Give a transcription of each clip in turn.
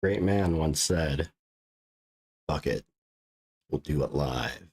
great man once said, fuck it, we'll do it live.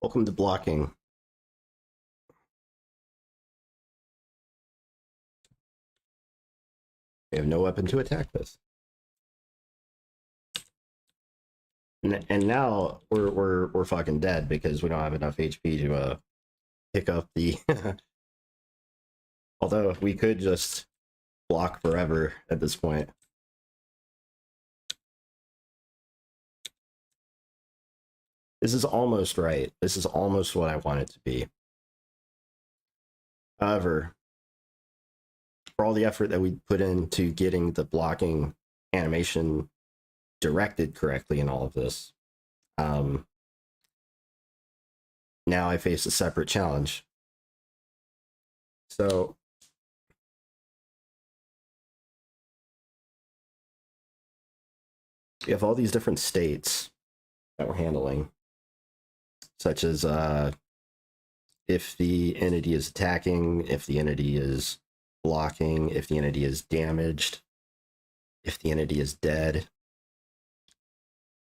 Welcome to blocking. We have no weapon to attack this. And now we're fucking dead because we don't have enough HP to pick up the although we could just block forever at this point. This is almost right. This is almost what I want it to be. However, for all the effort that we put into getting the blocking animation directed correctly in all of this, now I face a separate challenge. So we have all these different states that we're handling, such as if the entity is attacking, if the entity is blocking, if the entity is damaged, if the entity is dead.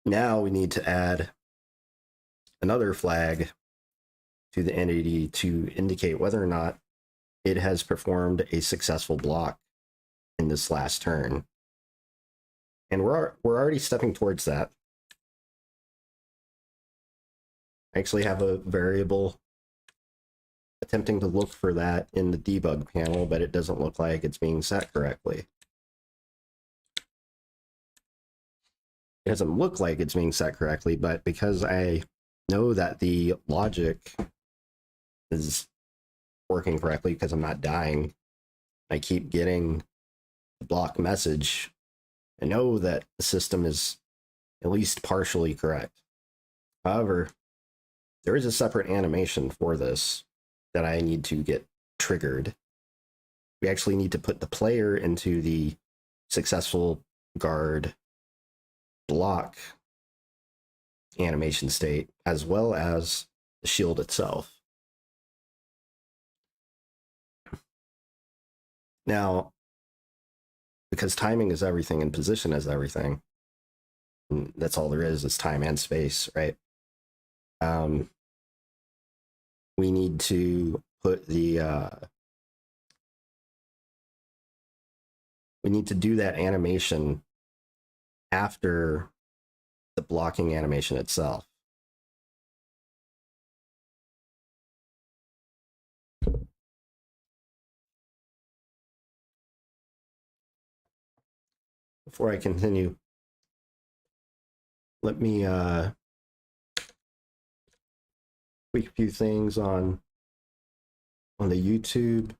Now we need to add another flag to the entity to indicate whether or not it has performed a successful block in this last turn. And we're already stepping towards that. I actually have a variable attempting to look for that in the debug panel, but it doesn't look like it's being set correctly. It doesn't look like it's being set correctly, but because I know that the logic is working correctly because I'm not dying, I keep getting the block message. I know that the system is at least partially correct. However, there is a separate animation for this that I need to get triggered. We actually need to put the player into the successful guard block animation state, as well as the shield itself. Now, because timing is everything and position is everything, and that's all there is time and space, right? We need to put the we need to do that animation after the blocking animation itself. Before I continue, let me tweak a few things on the YouTube.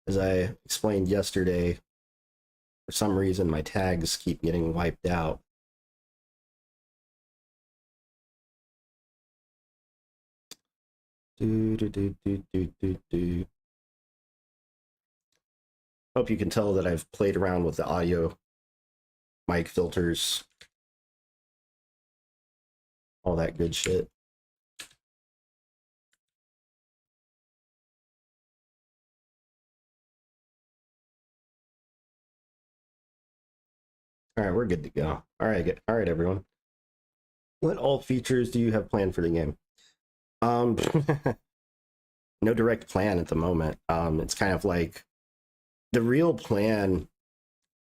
As I explained yesterday, for some reason my tags keep getting wiped out. Hope you can tell that I've played around with the audio mic filters, all that good shit. All right, we're good to go. All right, everyone. What all features do you have planned for the game? no direct plan at the moment. It's kind of like the real plan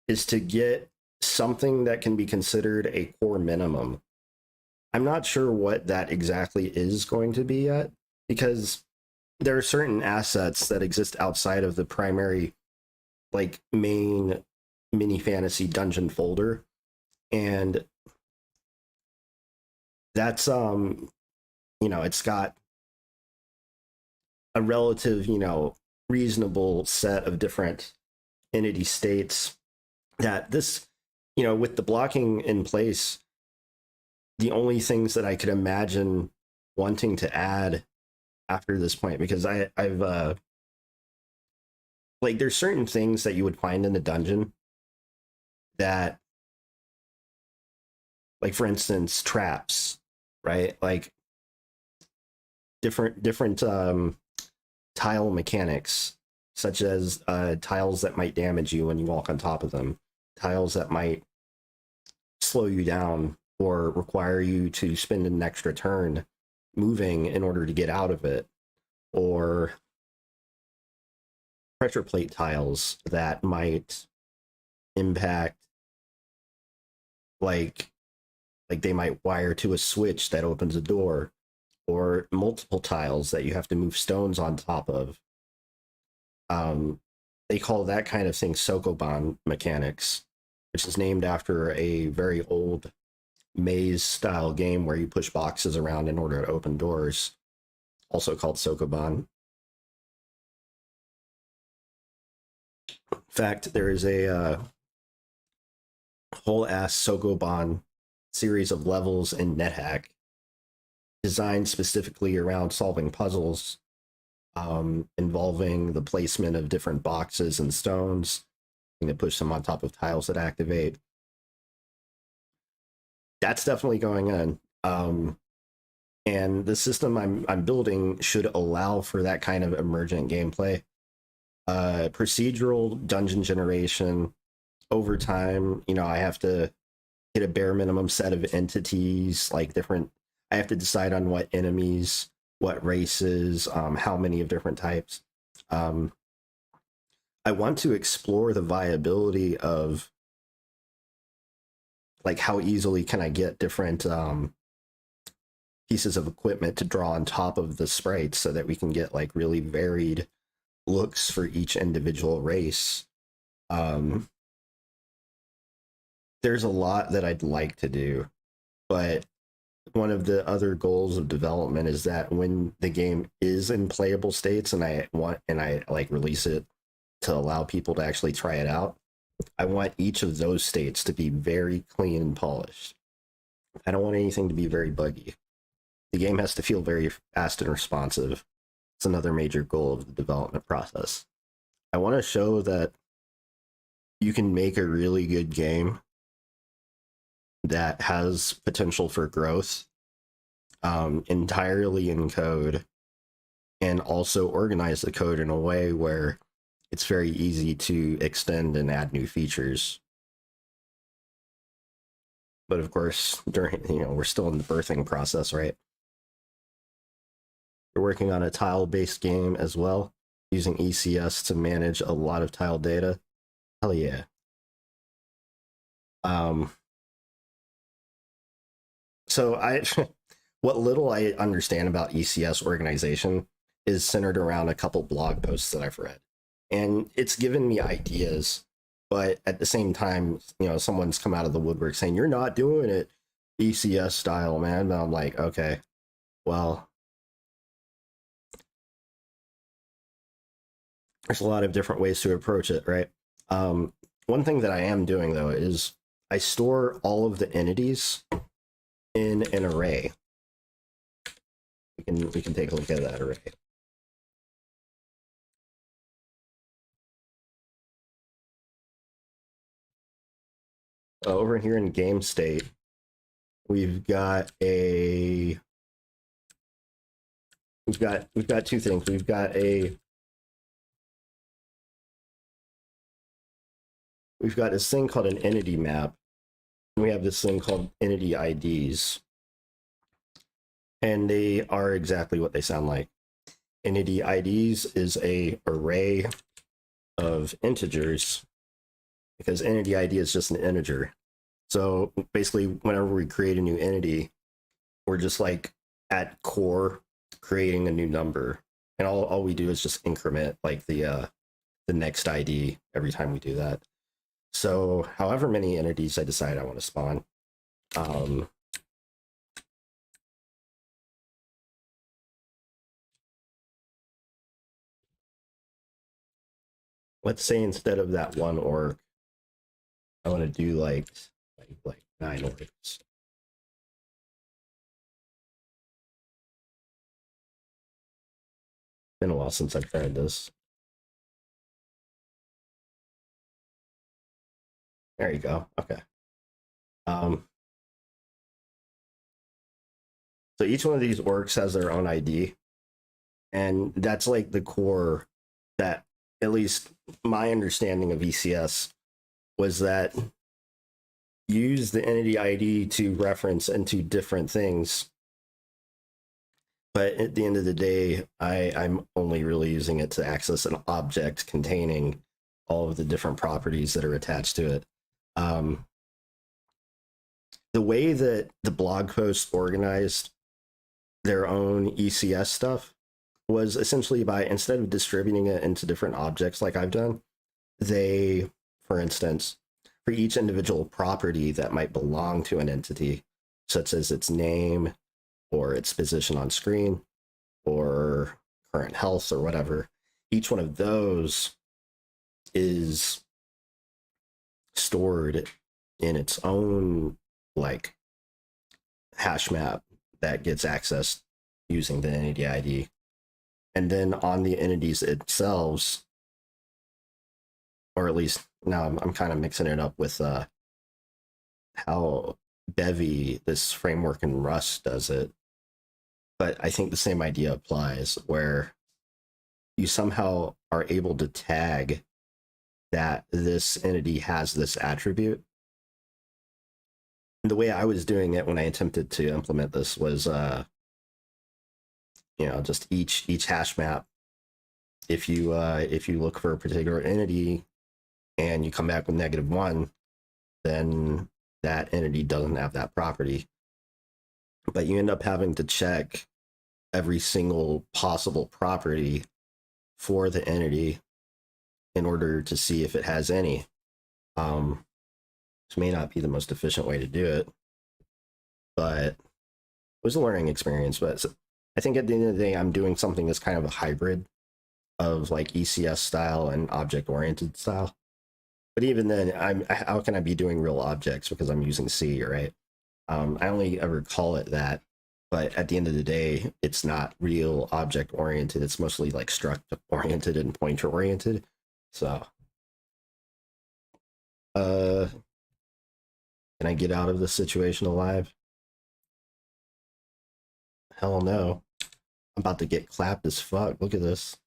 is to get something that can be considered a core minimum. I'm not sure what that exactly is going to be yet, because there are certain assets that exist outside of the primary, like, main mini fantasy dungeon folder, and that's it's got a relative, reasonable set of different entity states that this, with the blocking in place, the only things that I could imagine wanting to add after this point, because I've like, there's certain things that you would find in the dungeon that, like, for instance, traps, right? Like different tile mechanics, such as tiles that might damage you when you walk on top of them, tiles that might slow you down or require you to spend an extra turn moving in order to get out of it, or pressure plate tiles that might impact, like they might wire to a switch that opens a door, or multiple tiles that you have to move stones on top of. They call that kind of thing sokoban mechanics, which is named after a very old maze style game where you push boxes around in order to open doors, also called sokoban. In fact, there is a whole ass sokoban series of levels in NetHack designed specifically around solving puzzles involving the placement of different boxes and stones, and to push them on top of tiles that activate. That's definitely going on. And the system I'm building should allow for that kind of emergent gameplay. Procedural dungeon generation. Over time, I have to hit a bare minimum set of entities, like different. I have to decide on what enemies, what races, how many of different types. I want to explore the viability of, like, how easily can I get different pieces of equipment to draw on top of the sprites so that we can get, like, really varied looks for each individual race. There's a lot that I'd like to do, but one of the other goals of development is that when the game is in playable states and I like release it to allow people to actually try it out, I want each of those states to be very clean and polished. I don't want anything to be very buggy. The game has to feel very fast and responsive. It's another major goal of the development process. I want to show that you can make a really good game that has potential for growth entirely in code, and also organize the code in a way where it's very easy to extend and add new features. But of course, during, we're still in the birthing process, right? We're working on a tile-based game as well, using ECS to manage a lot of tile data. Hell yeah. So what little I understand about ECS organization is centered around a couple blog posts that I've read, and it's given me ideas. But at the same time, someone's come out of the woodwork saying, "You're not doing it ECS style, man." And I'm like, okay, well, there's a lot of different ways to approach it, right? One thing that I am doing, though, is I store all of the entities in an array. We can take a look at that array. Over here in game state, we've got two things. We've got this thing called an entity map, and we have this thing called entity IDs, and they are exactly what they sound like. entity IDs is a array of integers, because entity ID is just an integer. So basically, whenever we create a new entity, we're just like at core creating a new number, and all we do is just increment like the next ID every time we do that. So however many entities I decide I want to spawn, let's say instead of that one orc, I want to do like 9 orcs. Been a while since I've tried this. There you go. Okay. So each one of these orcs has their own ID, and that's like the core that, at least my understanding of ECS, was that you use the entity ID to reference into different things. But at the end of the day, I'm only really using it to access an object containing all of the different properties that are attached to it. The way that the blog post organized their own ECS stuff was essentially by, instead of distributing it into different objects like I've done, they, for instance, for each individual property that might belong to an entity, such as its name or its position on screen or current health or whatever, each one of those is stored in its own like hash map that gets accessed using the entity ID. And then on the entities themselves, or at least now I'm kind of mixing it up with how Bevy, this framework in Rust, does it. But I think the same idea applies, where you somehow are able to tag that this entity has this attribute. And the way I was doing it when I attempted to implement this was, just each hash map. If you look for a particular entity and you come back with -1, then that entity doesn't have that property. But you end up having to check every single possible property for the entity in order to see if it has any. This may not be the most efficient way to do it, but it was a learning experience. But I think at the end of the day, I'm doing something that's kind of a hybrid of like ECS style and object-oriented style. But even then, how can I be doing real objects, because I'm using C, right? I only ever call it that, but at the end of the day, it's not real object-oriented. It's mostly like struct-oriented and pointer-oriented. So, can I get out of this situation alive? Hell no. I'm about to get clapped as fuck. Look at this.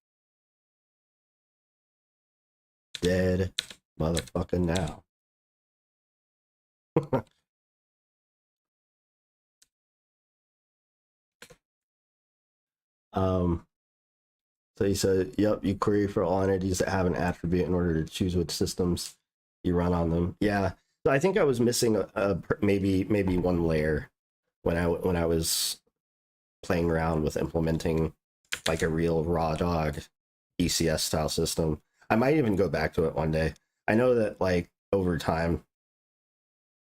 Dead motherfucker now. So he said, yep, you query for all entities that have an attribute in order to choose which systems you run on them. Yeah. So I think I was missing maybe one layer when I was playing around with implementing like a real raw dog ECS style system. I might even go back to it one day. I know that like over time,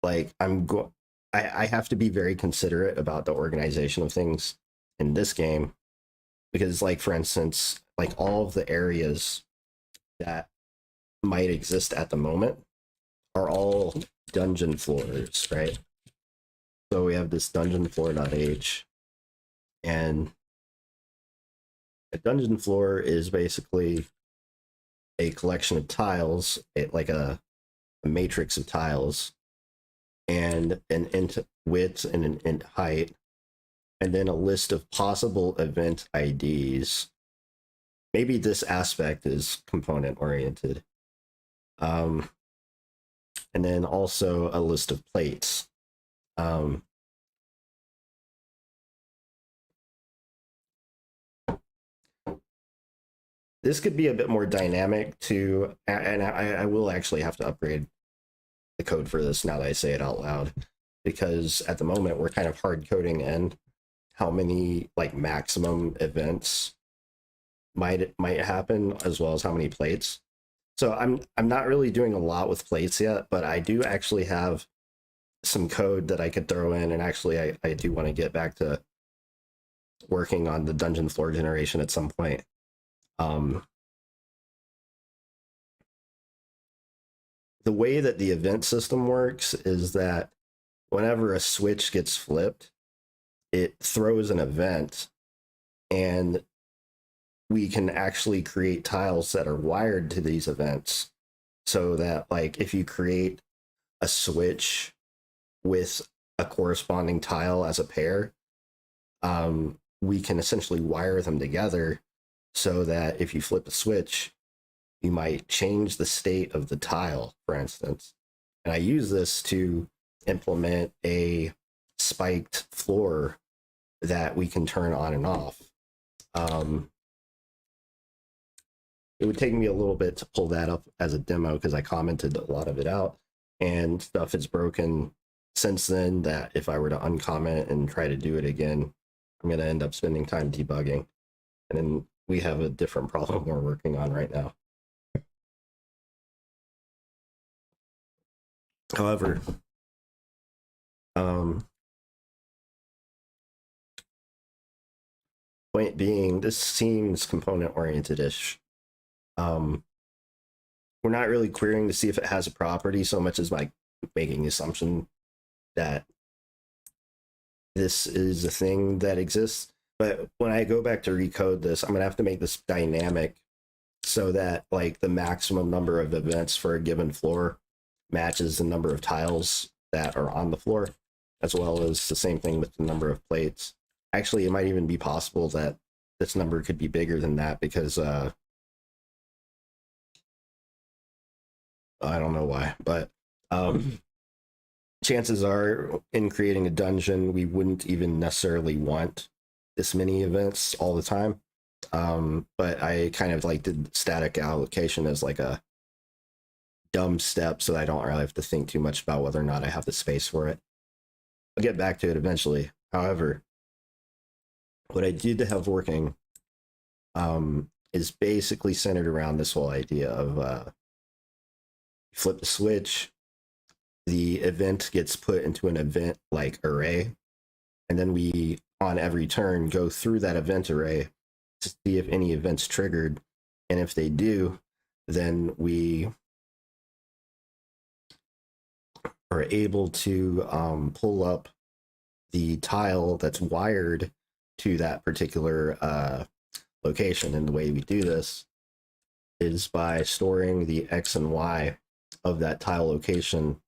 like I have to be very considerate about the organization of things in this game, because like, for instance, like all of the areas that might exist at the moment are all dungeon floors, right? So we have this dungeon floor.h, and a dungeon floor is basically a collection of tiles, like a matrix of tiles, and an int width and an int height, and then a list of possible event IDs. Maybe this aspect is component oriented. And then also a list of plates. this could be a bit more dynamic too, and I will actually have to upgrade the code for this now that I say it out loud, because at the moment we're kind of hard coding in how many like maximum events might happen, as well as how many plates. So I'm not really doing a lot with plates yet, but I do actually have some code that I could throw in, and actually I do want to get back to working on the dungeon floor generation at some point. The way that the event system works is that whenever a switch gets flipped, it throws an event, and we can actually create tiles that are wired to these events, so that like if you create a switch with a corresponding tile as a pair, we can essentially wire them together so that if you flip a switch, you might change the state of the tile, for instance. And I use this to implement a spiked floor that we can turn on and off. It would take me a little bit to pull that up as a demo because I commented a lot of it out, and stuff is broken since then that if I were to uncomment and try to do it again, I'm going to end up spending time debugging. And then we have a different problem we're working on right now. However, point being, this seems component oriented-ish. We're not really querying to see if it has a property so much as like making the assumption that this is a thing that exists. But when I go back to recode this, I'm gonna have to make this dynamic so that like the maximum number of events for a given floor matches the number of tiles that are on the floor, as well as the same thing with the number of plates. Actually, it might even be possible that this number could be bigger than that because I don't know why, but chances are in creating a dungeon, we wouldn't even necessarily want this many events all the time. But I kind of like did static allocation as like a dumb step so that I don't really have to think too much about whether or not I have the space for it. I'll get back to it eventually. However, what I did to have working is basically centered around this whole idea of flip the switch, the event gets put into an event like array, and then we on every turn go through that event array to see if any events triggered, and if they do, then we are able to pull up the tile that's wired to that particular location. And the way we do this is by storing the X and Y of that tile location,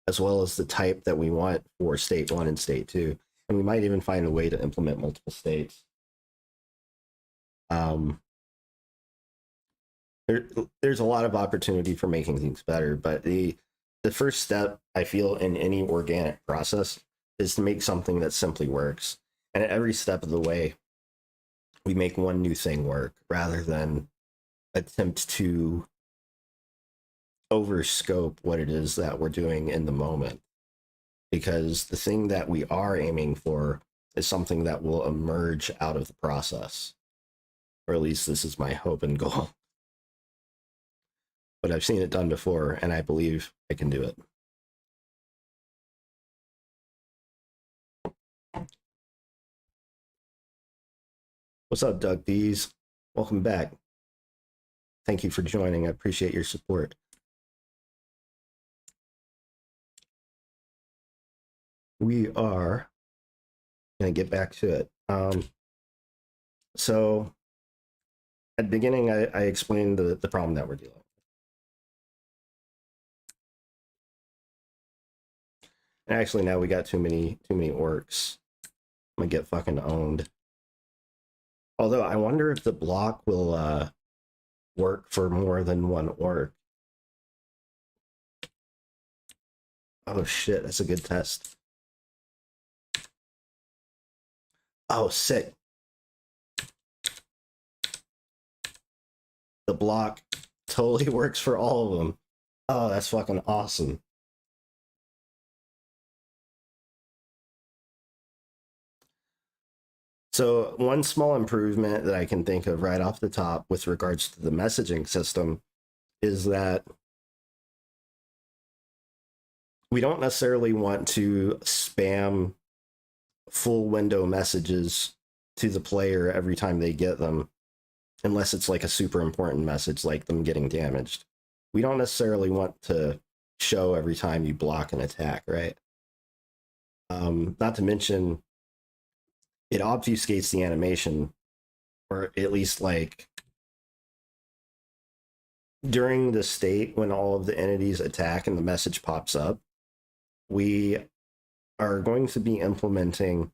as well as the type that we want for state 1 and state 2. And we might even find a way to implement multiple states. There's a lot of opportunity for making things better, but the first step, I feel, in any organic process is to make something that simply works. And at every step of the way, we make one new thing work rather than attempt to overscope what it is that we're doing in the moment. Because the thing that we are aiming for is something that will emerge out of the process. Or at least this is my hope and goal. But I've seen it done before, and I believe I can do it. What's up, Doug Bees? Welcome back. Thank you for joining. I appreciate your support. We are going to get back to it. So at the beginning, I explained the problem that we're dealing with. And actually, now we got too many orcs. I'm going to get fucking owned. Although I wonder if the block will work for more than one orc. Oh shit, that's a good test. Oh, sick. the block totally works for all of them. Oh, that's fucking awesome. So one small improvement that I can think of right off the top with regards to the messaging system is that we don't necessarily want to spam full window messages to the player every time they get them, unless it's like a super important message like them getting damaged. We don't necessarily want to show every time you block an attack, right? Not to mention, it obfuscates the animation, or at least like during the state when all of the entities attack and the message pops up, we are going to be implementing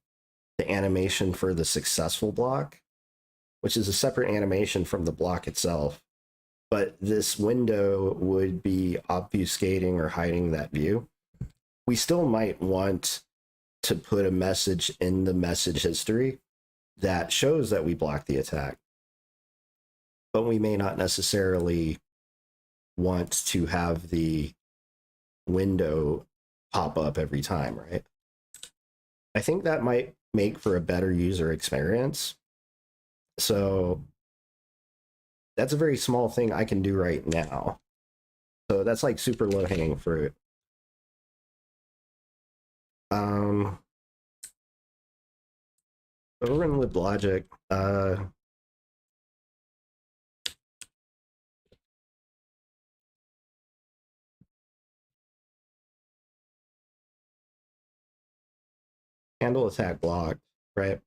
the animation for the successful block, which is a separate animation from the block itself. But this window would be obfuscating or hiding that view. We still might want to put a message in the message history that shows that we blocked the attack, but we may not necessarily want to have the window pop up every time, right? I think that might make for a better user experience. So that's a very small thing I can do right now. So that's like super low hanging fruit. Over in liblogic, handle attack blocked, right?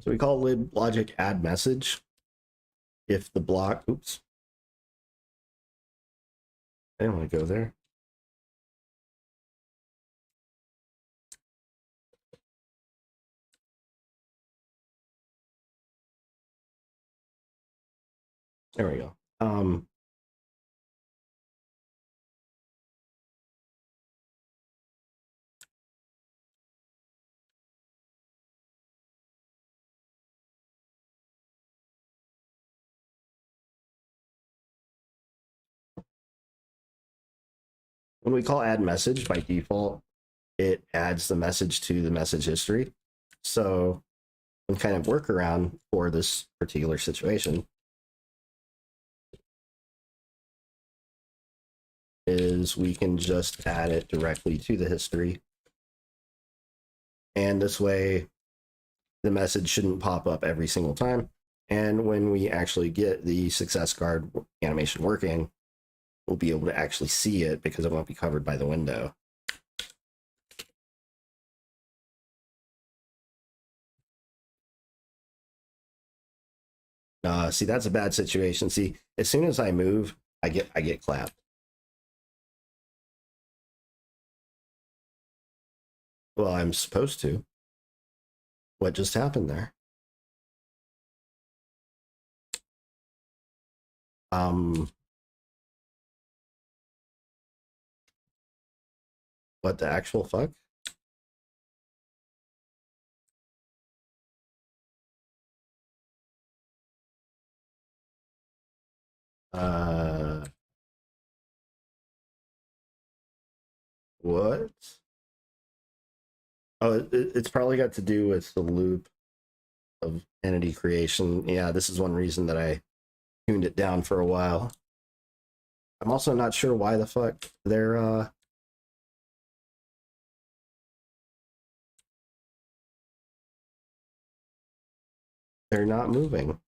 So we call liblogic add message if the block, oops, I didn't want to go there. There we go. When we call add message by default, it adds the message to the message history. So one kind of workaround for this particular situation is we can just add it directly to the history. And this way, the message shouldn't pop up every single time. And when we actually get the success guard animation working, we'll be able to actually see it because it won't be covered by the window. See, that's a bad situation. See, as soon as I move, I get clapped. Well, I'm supposed to. What just happened there? What the actual fuck? What? Oh, it's probably got to do with the loop of entity creation. Yeah, this is one reason that I tuned it down for a while. I'm also not sure why the fuck they're not moving.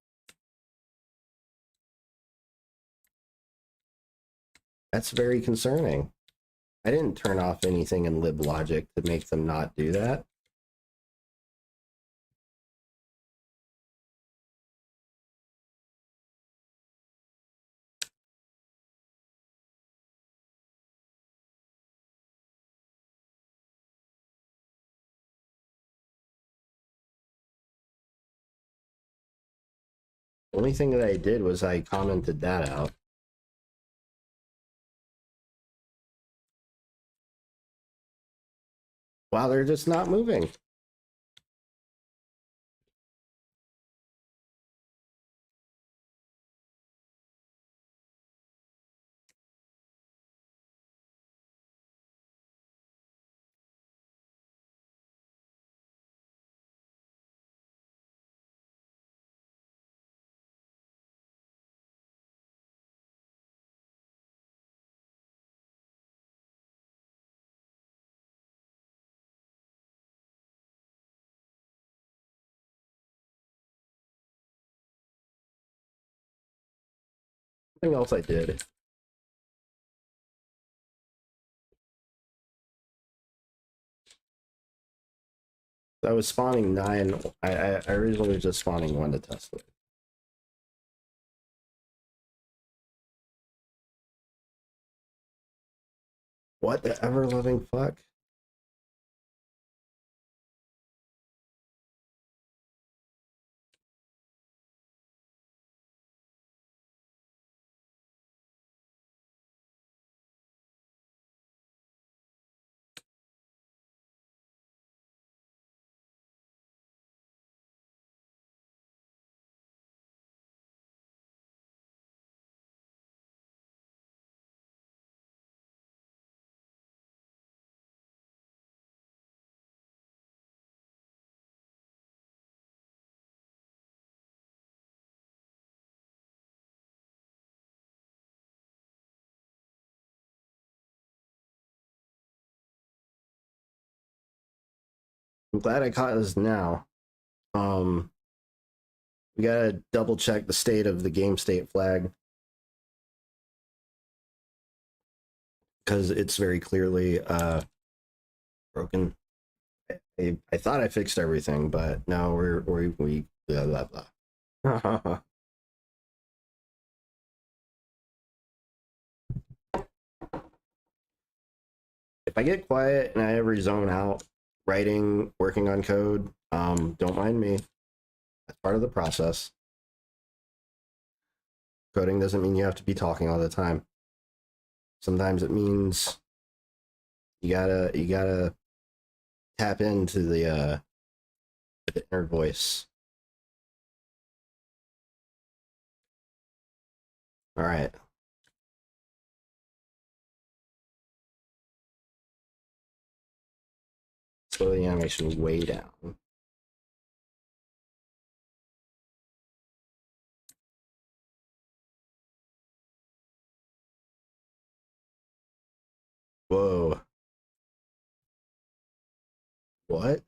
That's very concerning. I didn't turn off anything in liblogic to make them not do that. The only thing that I did was I commented that out. Wow, they're just not moving. Something else I did. I was spawning 9. I originally was just spawning 1 to test it. What the ever living fuck? I'm glad I caught this now. We gotta double check the state of the game state flag because it's very clearly broken. I thought I fixed everything, but no, we blah blah blah. If I get quiet and I ever zone out writing, working on code, don't mind me. That's part of the process. Coding doesn't mean you have to be talking all the time. Sometimes it means you gotta tap into the inner voice. All right. Slow the animation way down. Whoa. What?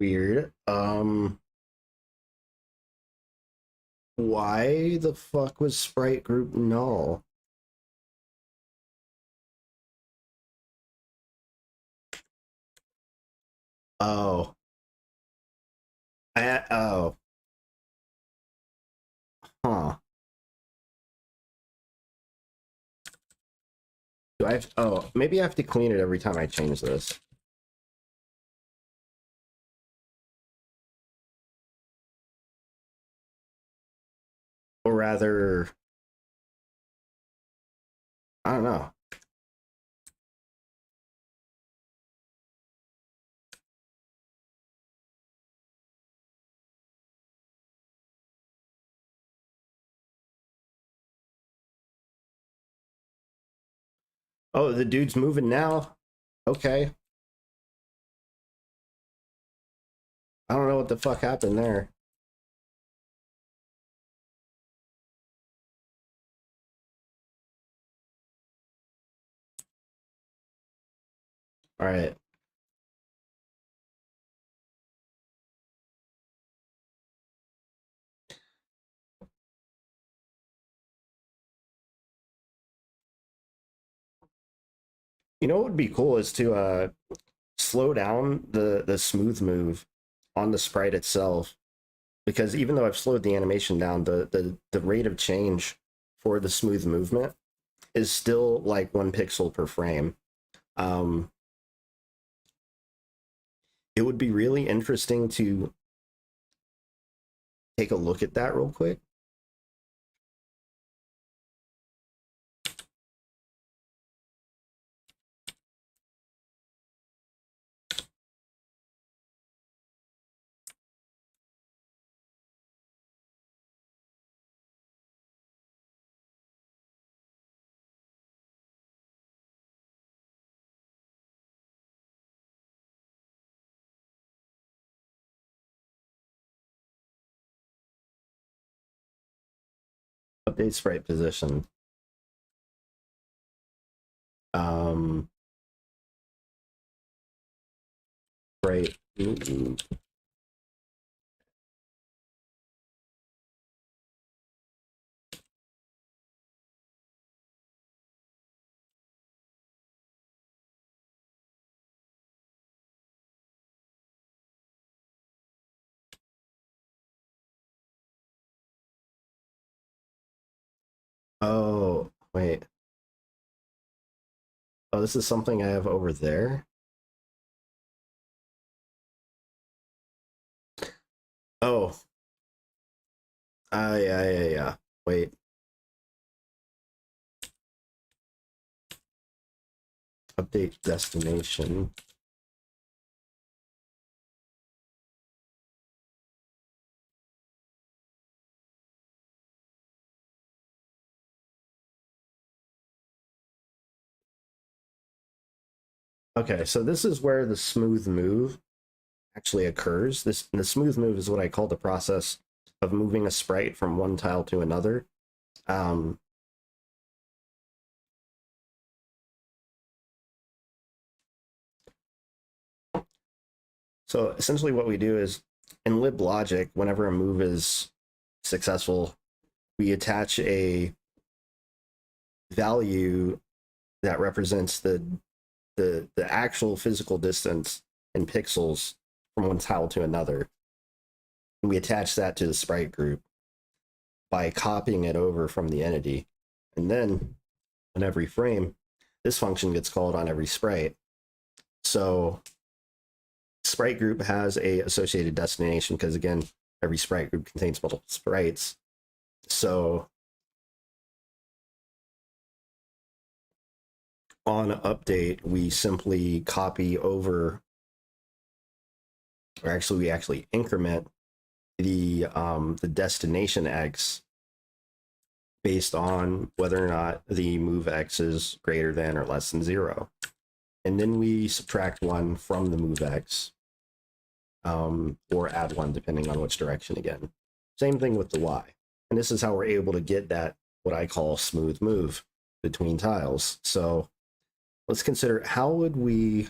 Weird. Why the fuck was sprite group null? Oh. Oh. Huh. Do I have, oh, maybe I have to clean it every time I change this. Or rather, I don't know. Oh, the dude's moving now. Okay. I don't know what the fuck happened there. All right. You know what would be cool is to slow down the smooth move on the sprite itself, because even though I've slowed the animation down, the rate of change for the smooth movement is still like 1 pixel per frame. It would be really interesting to take a look at that real quick. Update sprite position. Sprite. Oh, wait. Oh, this is something I have over there. Oh. Yeah. Wait. Update destination. Okay, so this is where the smooth move actually occurs. The smooth move is what I call the process of moving a sprite from one tile to another. So essentially what we do is in lib logic, whenever a move is successful, we attach a value that represents the actual physical distance in pixels from one tile to another. And we attach that to the sprite group by copying it over from the entity. And then on every frame, this function gets called on every sprite. So sprite group has a associated destination because, again, every sprite group contains multiple sprites. So on update, we simply copy over, or actually we actually increment the destination x based on whether or not the move x is greater than or less than 0. And then we subtract 1 from the move x, or add 1 depending on which direction again. Same thing with the y. And this is how we're able to get that, what I call smooth move between tiles. So let's consider, how would we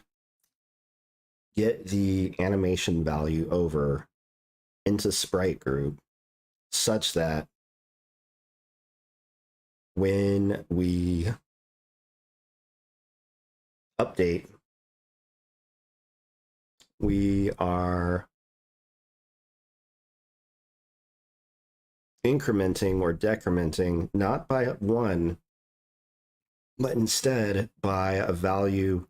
get the animation value over into sprite group such that when we update, we are incrementing or decrementing not by 1, but instead by a value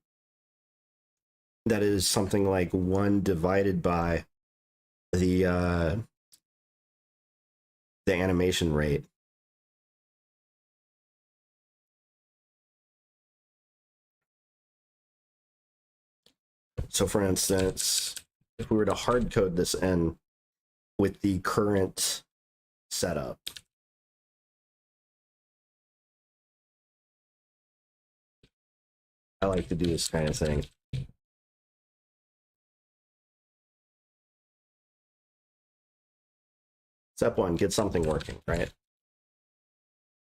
that is something like 1 divided by the animation rate. So for instance, if we were to hard code this in with the current setup, I like to do this kind of thing. Step 1, get something working, right?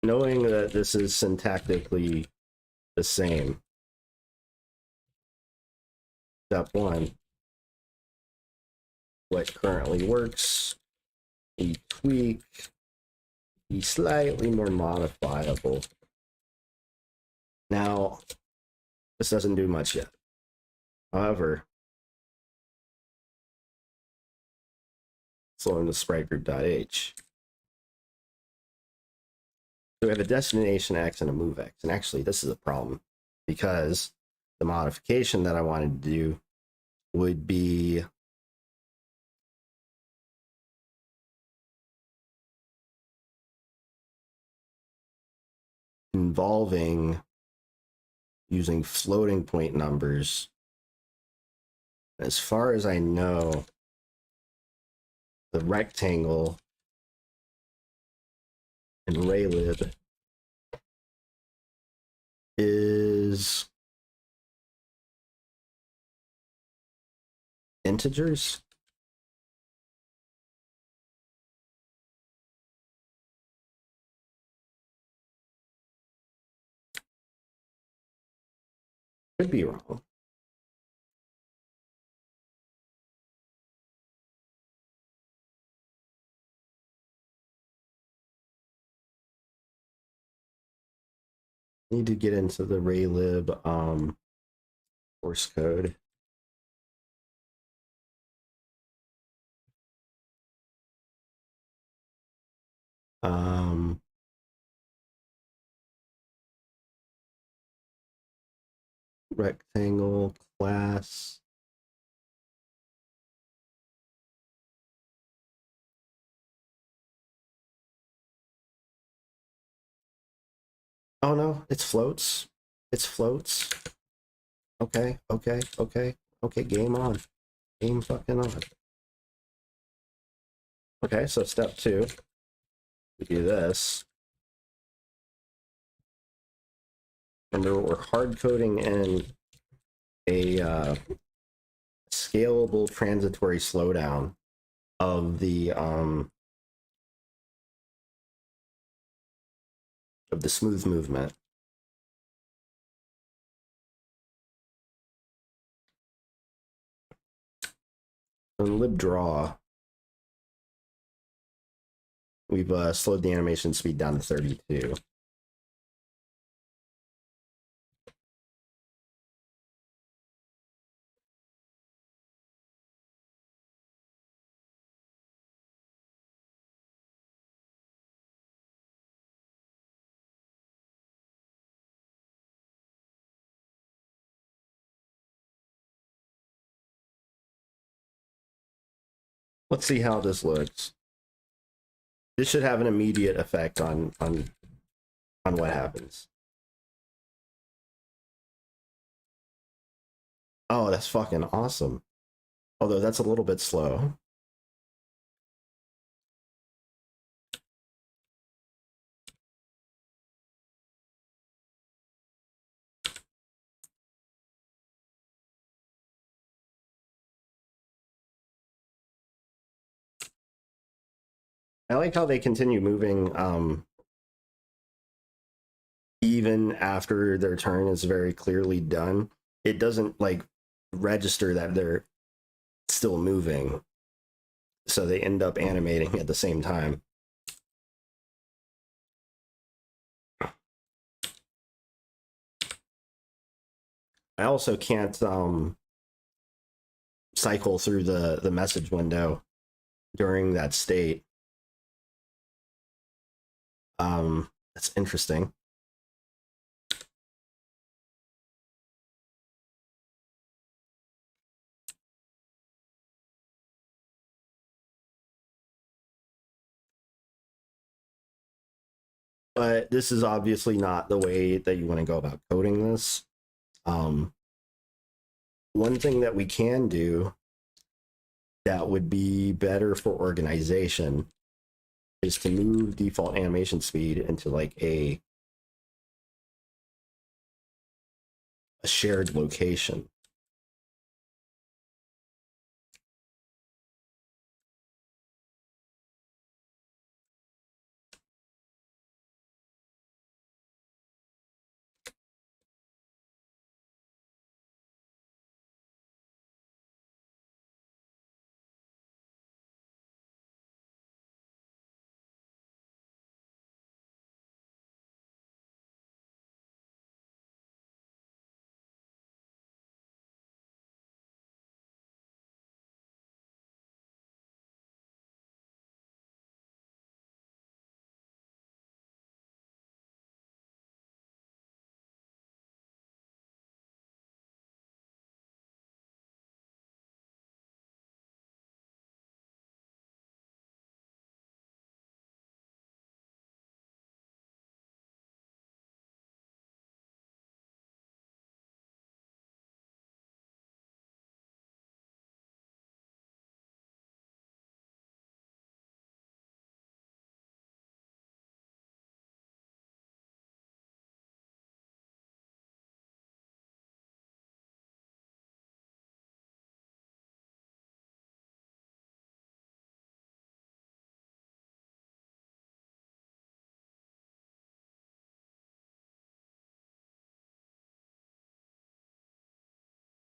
Knowing that this is syntactically the same. Step 1, what currently works, we tweak, be slightly more modifiable. Now, this doesn't do much yet. However, so in the sprite group.h, so we have a destination x and a move x. And actually, this is a problem because the modification that I wanted to do would be involving using floating point numbers. As far as I know, the rectangle in Raylib is integers. Could be wrong. Need to get into the Raylib source code. Rectangle class. Oh no, it's floats. It's floats. Okay, okay, okay, okay, game on. Game fucking on. Okay, so step 2, we do this. Remember, we're hard coding in a scalable transitory slowdown of the smooth movement. In libdraw, we've slowed the animation speed down to 32. Let's see how this looks. This should have an immediate effect on what happens. Oh, that's fucking awesome. Although that's a little bit slow. I like how they continue moving even after their turn is very clearly done. It doesn't like register that they're still moving, so they end up animating at the same time. I also can't cycle through the message window during that state. That's interesting. But this is obviously not the way that you want to go about coding this. One thing that we can do that would be better for organization is to move default animation speed into like a shared location.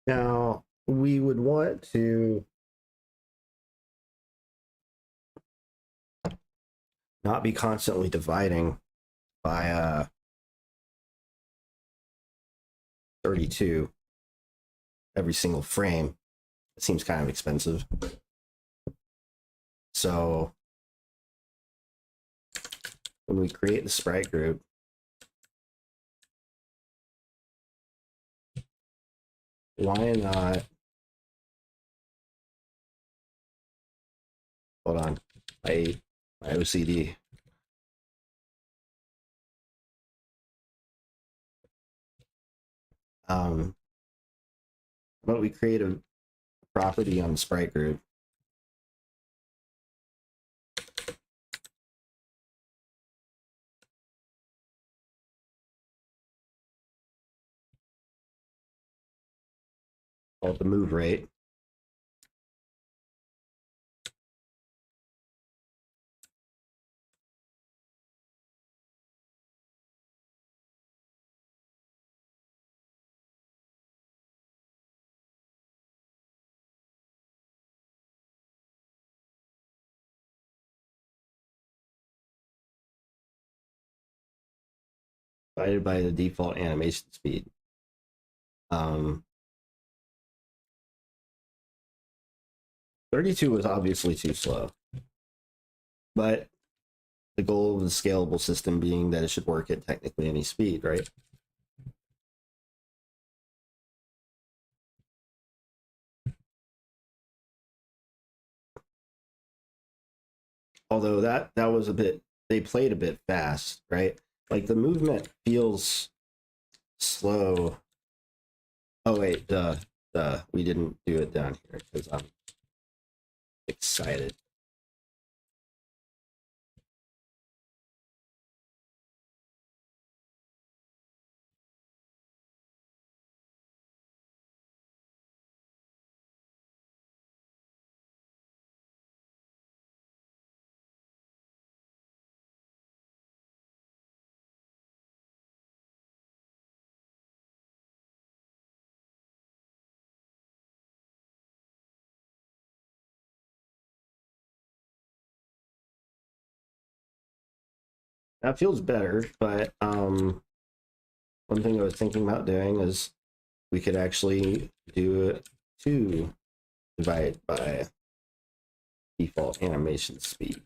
Now, we would want to not be constantly dividing by 32 every single frame. It seems kind of expensive. So when we create the sprite group, why not, hold on, my OCD. But we create a property on the sprite group. Called the move rate. Divided by the default animation speed. 32 was obviously too slow, but the goal of the scalable system being that it should work at technically any speed, right? Although that was a bit, they played a bit fast, right? Like the movement feels slow. Oh wait, we didn't do it down here because I'm excited. That feels better, but one thing I was thinking about doing is we could actually do it to divide by default animation speed.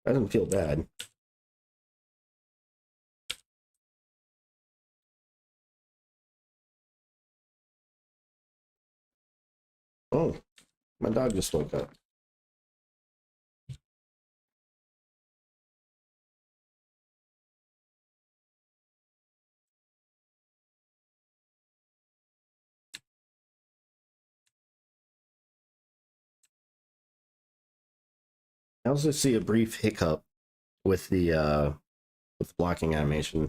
Doesn't feel bad. Oh, my dog just woke up. I also see a brief hiccup with the blocking animation.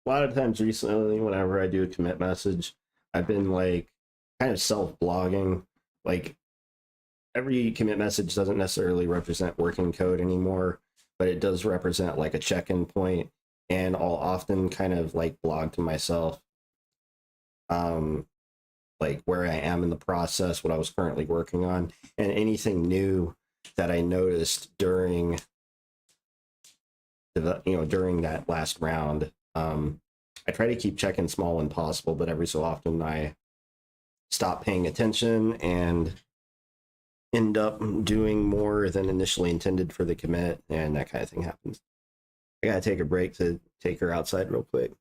A lot of times recently, whenever I do a commit message, I've been like kind of self-blogging. Like every commit message doesn't necessarily represent working code anymore, but it does represent like a check-in point, and I'll often kind of like blog to myself, like where I am in the process, what I was currently working on, and anything new that I noticed during during that last round. I try to keep checking small when possible, but every so often I stop paying attention and end up doing more than initially intended for the commit, and that kind of thing happens. I gotta take a break to take her outside real quick.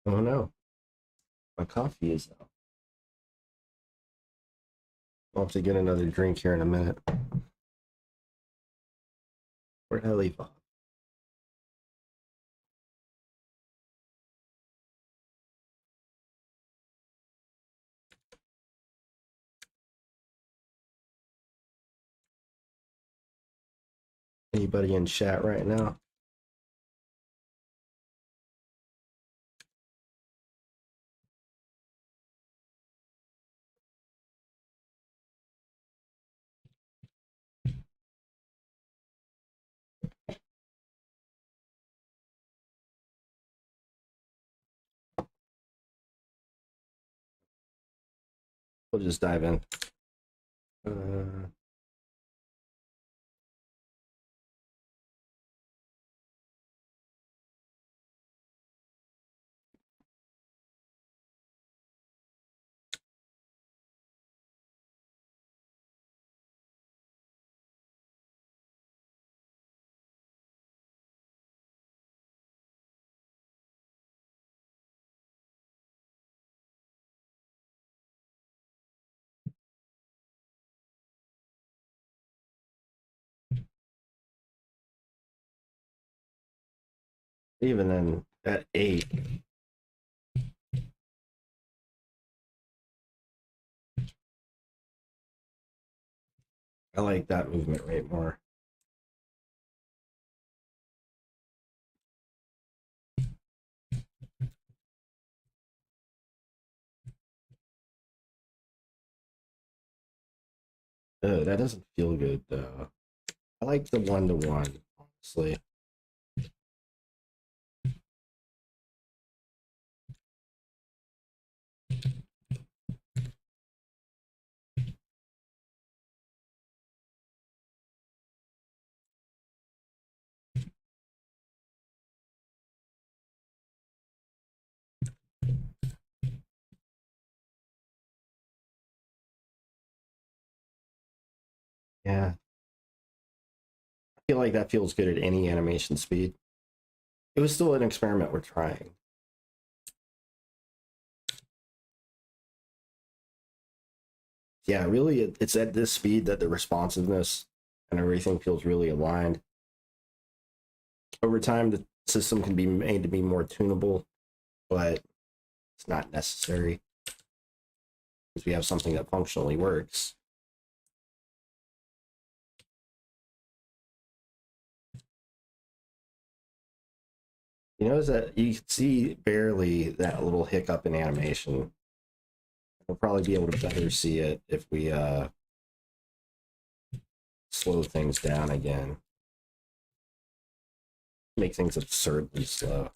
Oh no, my coffee is out. I'll have to get another drink here in a minute. Where did I leave off? Anybody in chat right now? We'll just dive in. Even then, at 8, I like that movement rate more. That doesn't feel good though. I like the 1-to-1, honestly. Yeah, I feel like that feels good at any animation speed. It was still an experiment we're trying. Yeah, really, it's at this speed that the responsiveness and everything feels really aligned. Over time, the system can be made to be more tunable, but it's not necessary because we have something that functionally works. You notice that you can see barely that little hiccup in animation. We'll probably be able to better see it if we slow things down again. Make things absurdly slow.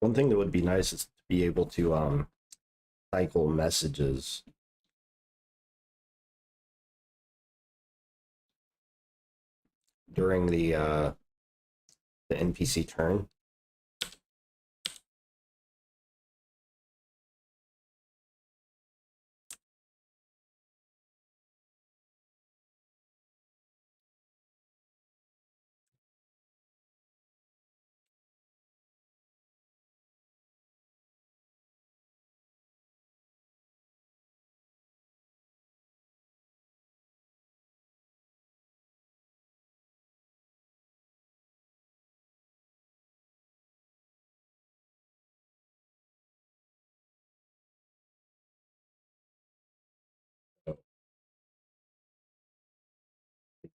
One thing that would be nice is to be able to cycle messages during the NPC turn.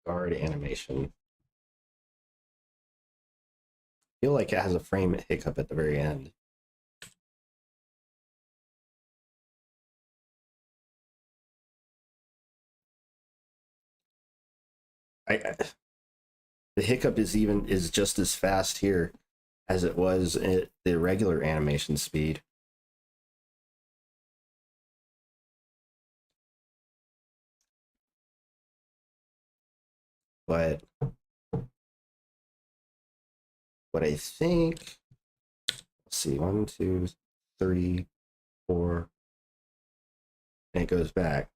Guard animation. I feel like it has a frame hiccup at the very end. The hiccup is just as fast here as it was at the regular animation speed. But what I think, let's see, 1, 2, 3, 4, and it goes back.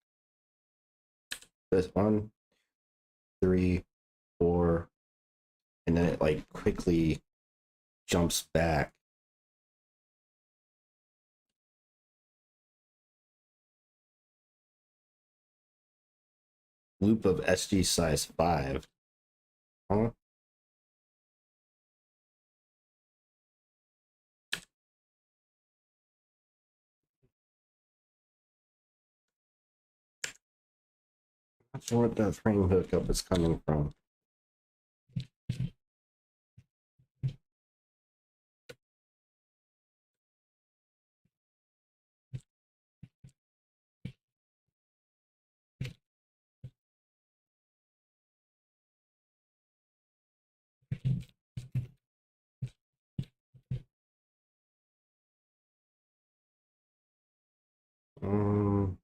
This 1, 3, 4, and then it like quickly jumps back. Loop of SG size 5. Huh? Not sure what the frame hookup is coming from. Um,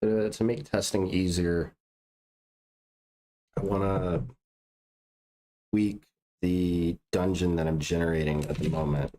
to make testing easier, I want to tweak the dungeon that I'm generating at the moment.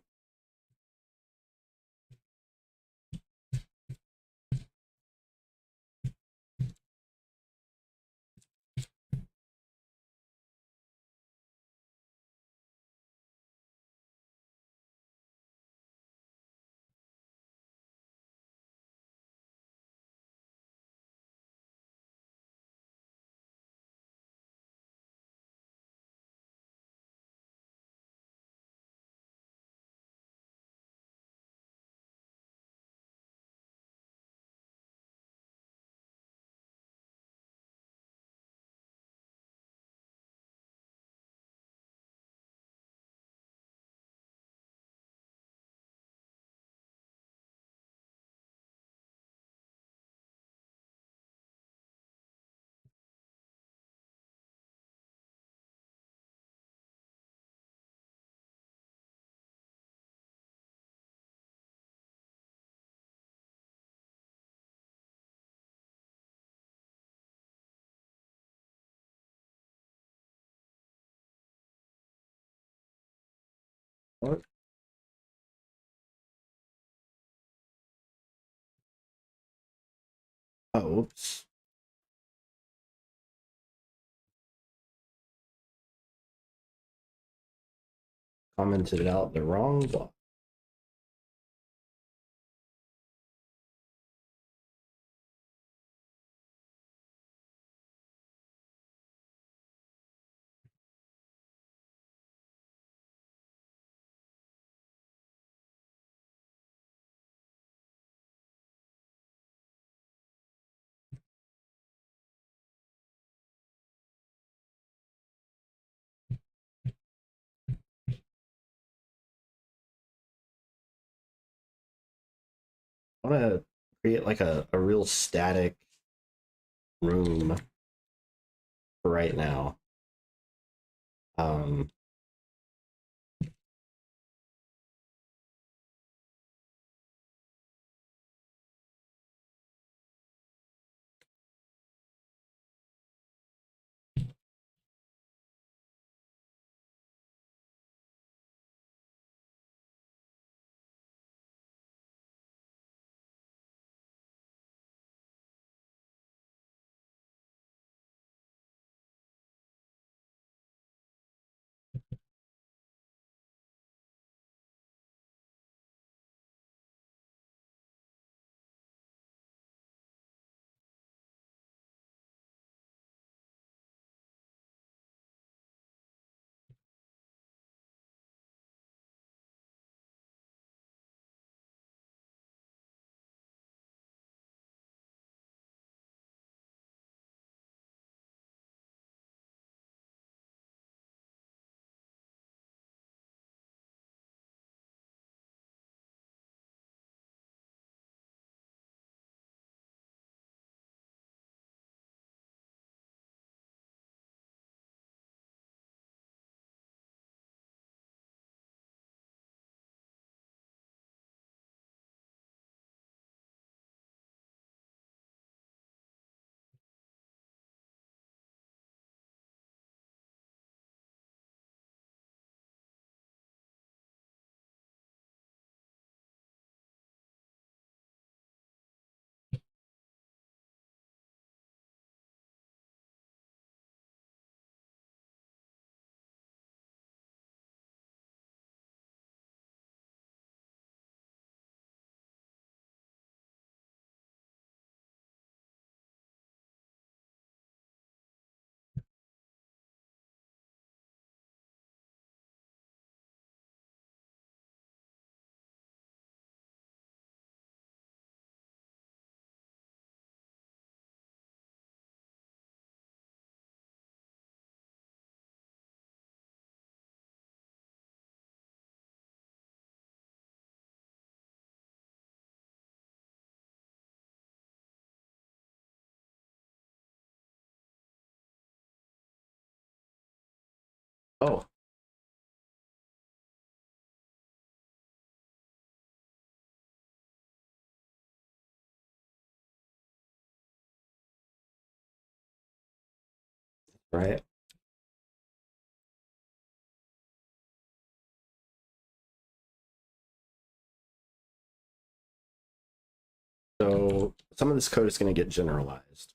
What? Oh, oops. Commented out the wrong block. I want to create like a real static room for right now. Um, Oh, right. So some of this code is going to get generalized.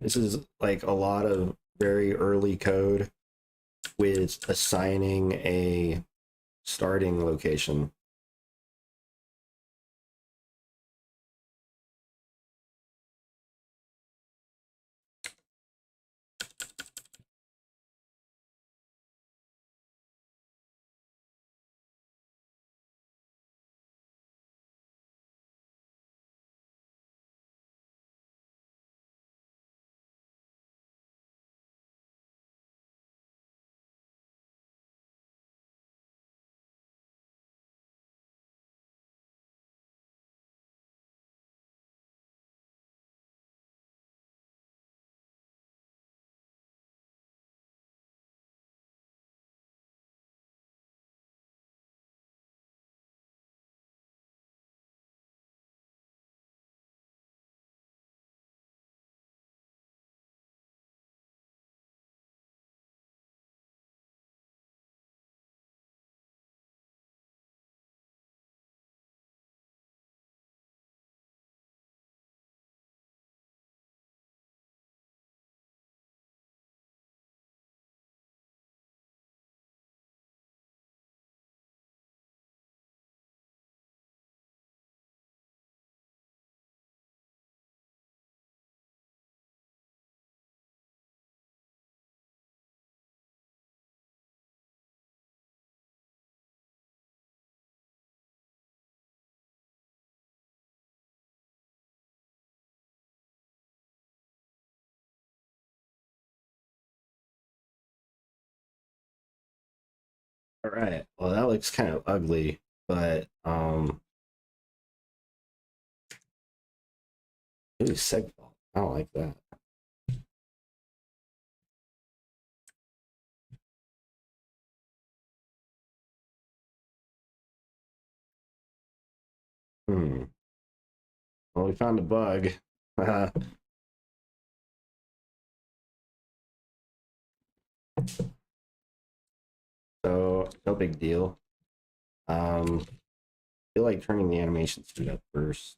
This is like a lot of very early code with assigning a starting location. All right. Well, that looks kind of ugly, but ooh, segfault. I don't like that. Hmm. Well, we found a bug. So no big deal. I feel like turning the animation speed up first.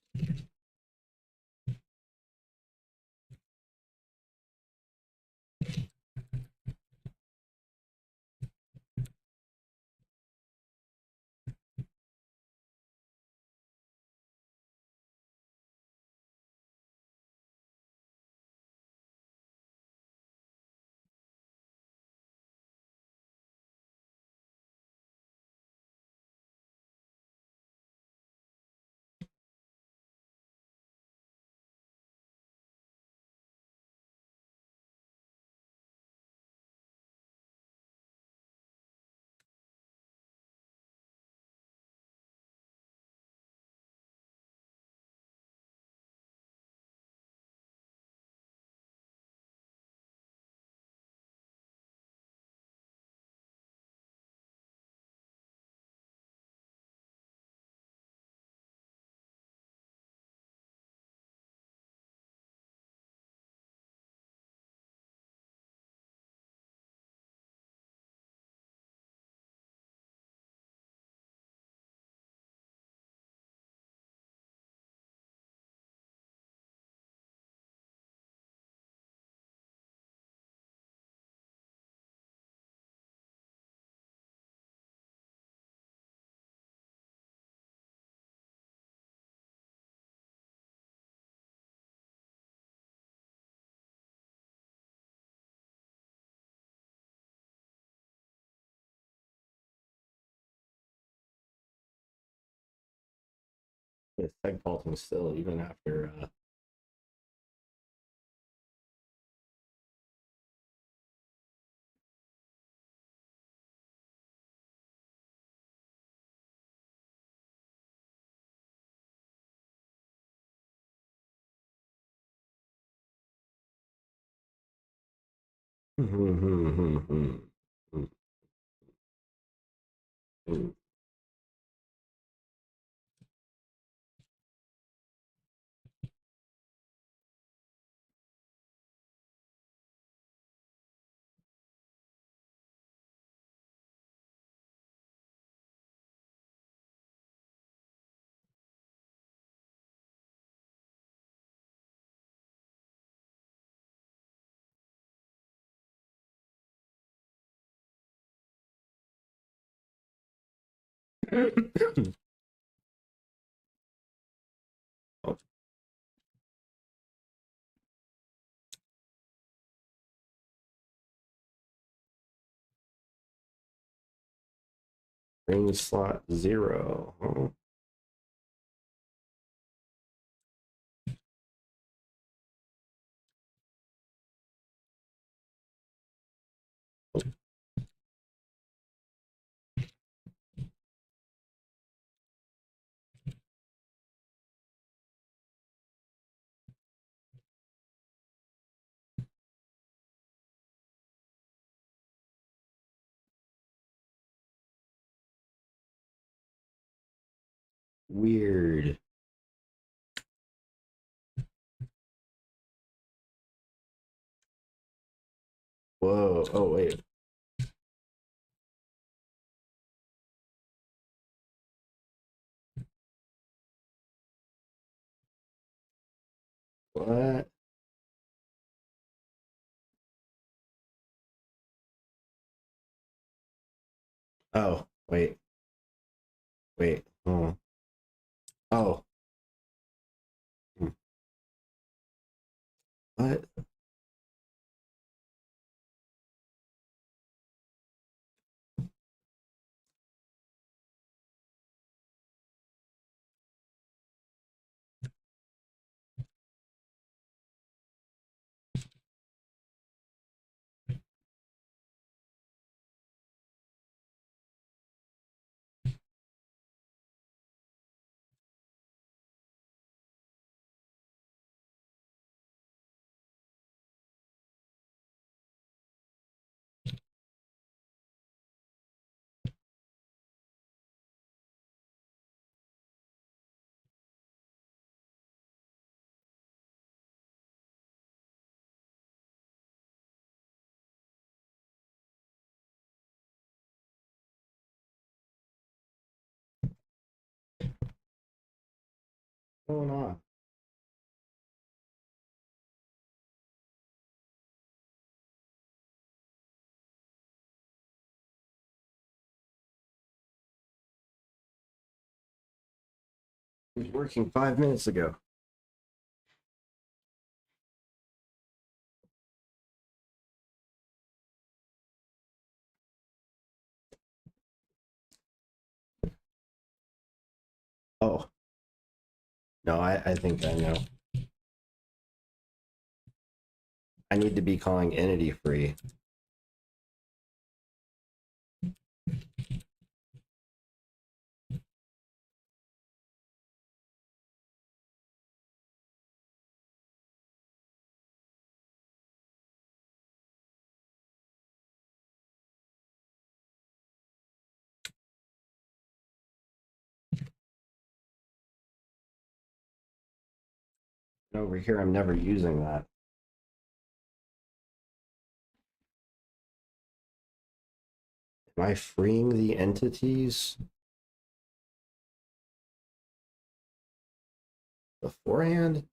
It's segfaulting still, even after. Oh. Ring slot 0. Oh. Weird. Whoa. Oh, wait. What? Oh, wait. Wait. Oh. Oh. What? What's going on? It was working 5 minutes ago. Oh. No, I think I know. I need to be calling entity free. And over here, I'm never using that. Am I freeing the entities beforehand?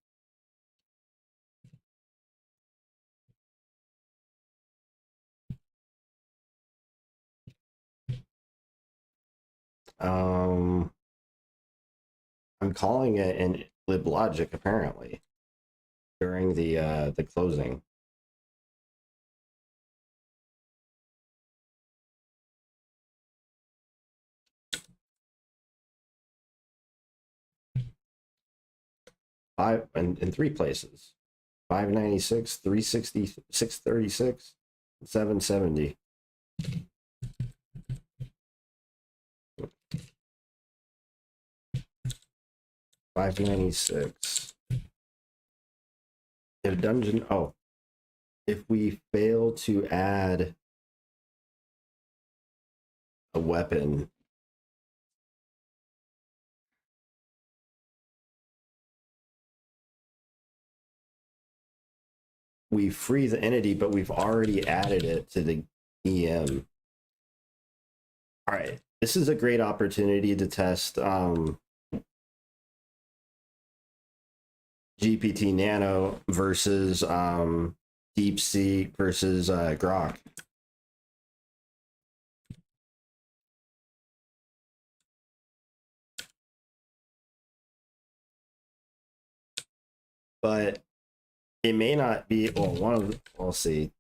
I'm calling it in liblogic apparently during the closing. Five in 3 places. 596, 360, 636, 770. $596. If dungeon, oh, if we fail to add a weapon, we free the entity, but we've already added it to the EM. All right, this is a great opportunity to test GPT Nano versus DeepSeek versus Grok. but it may not be. Well, one of the, we'll see.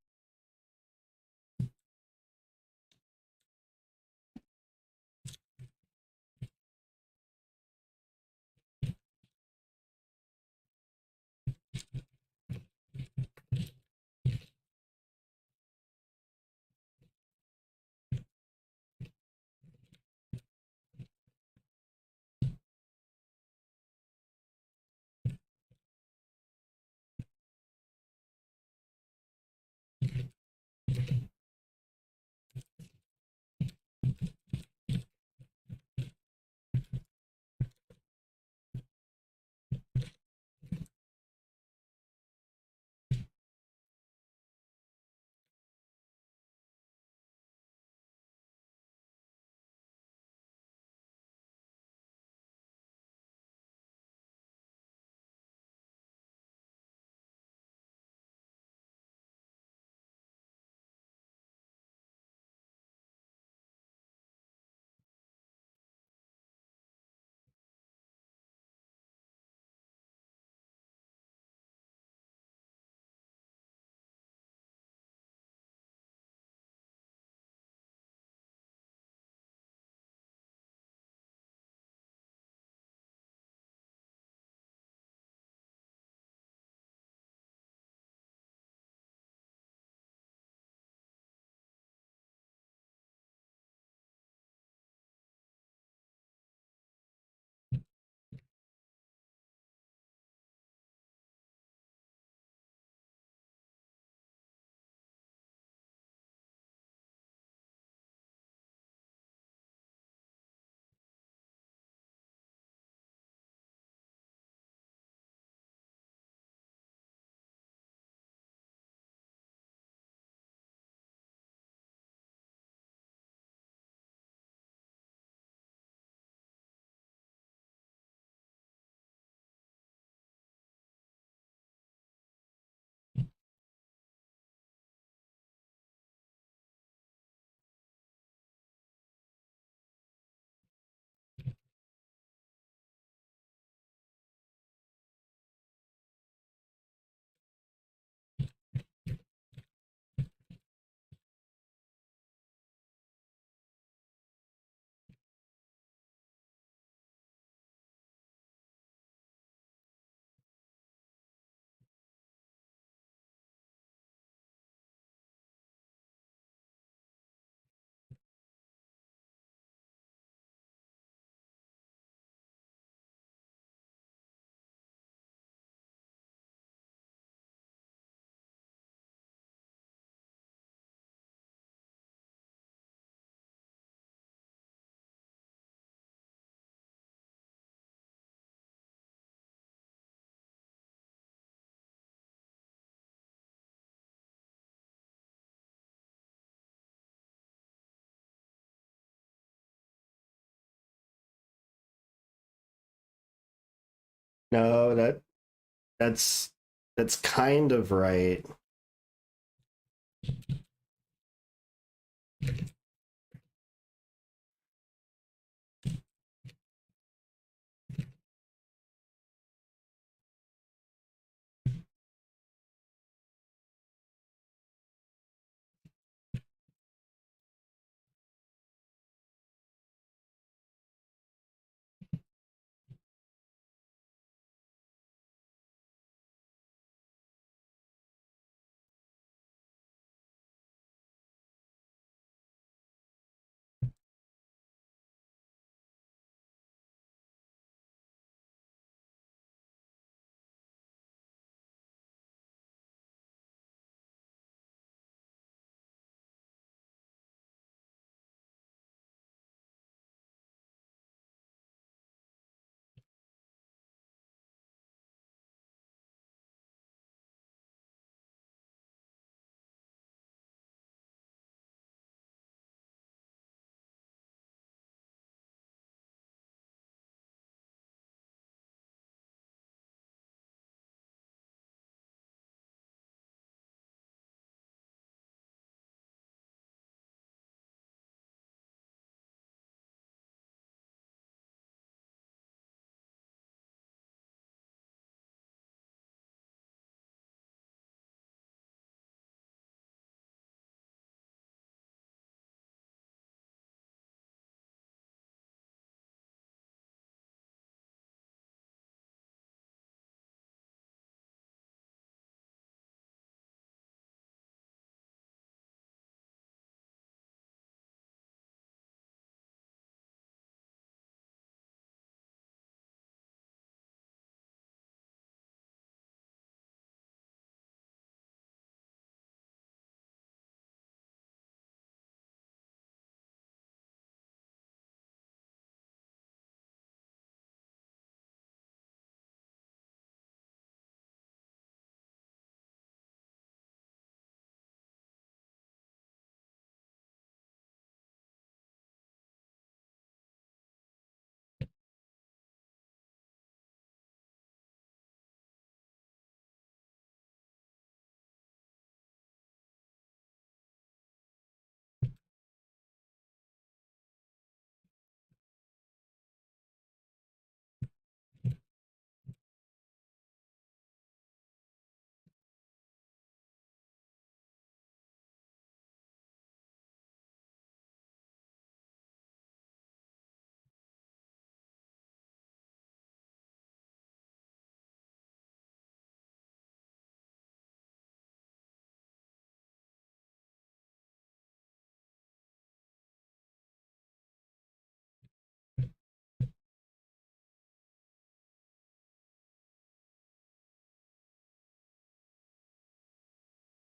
No, that's that's kind of right.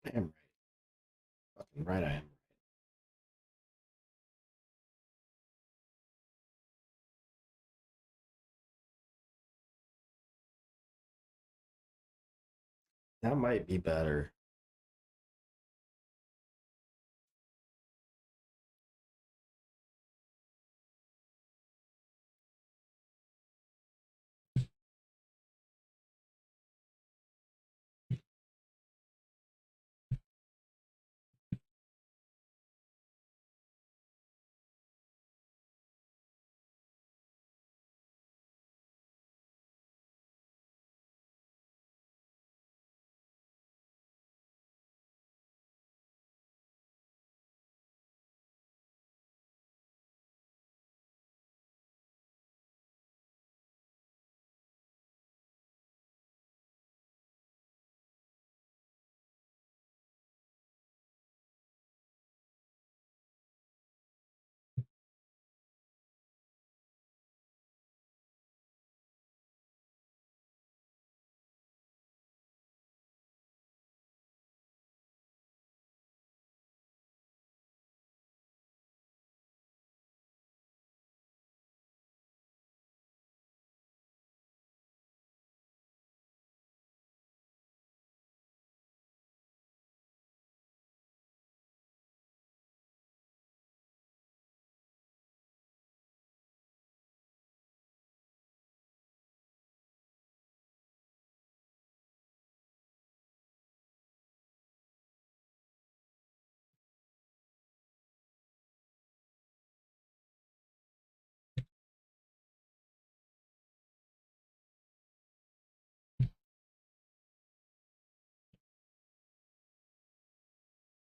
I am right. Fucking right, I am. That might be better.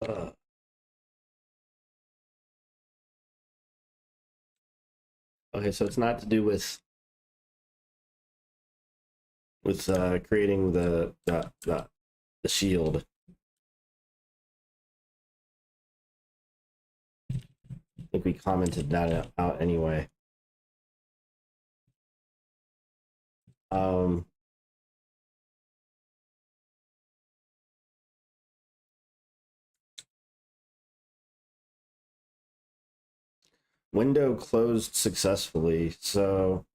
Uh, okay, so it's not to do with creating the shield. I think we commented that out anyway. Um, window closed successfully, so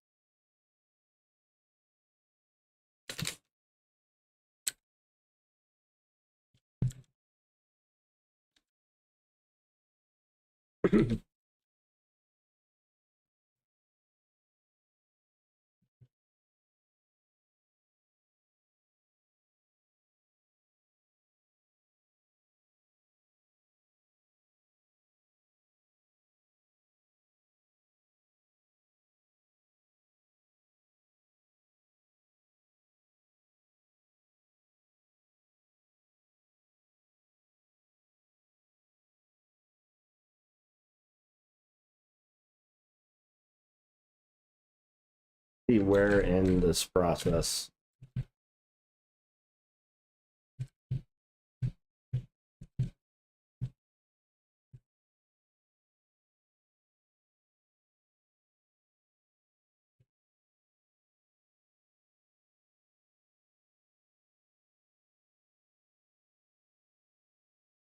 see where in this process.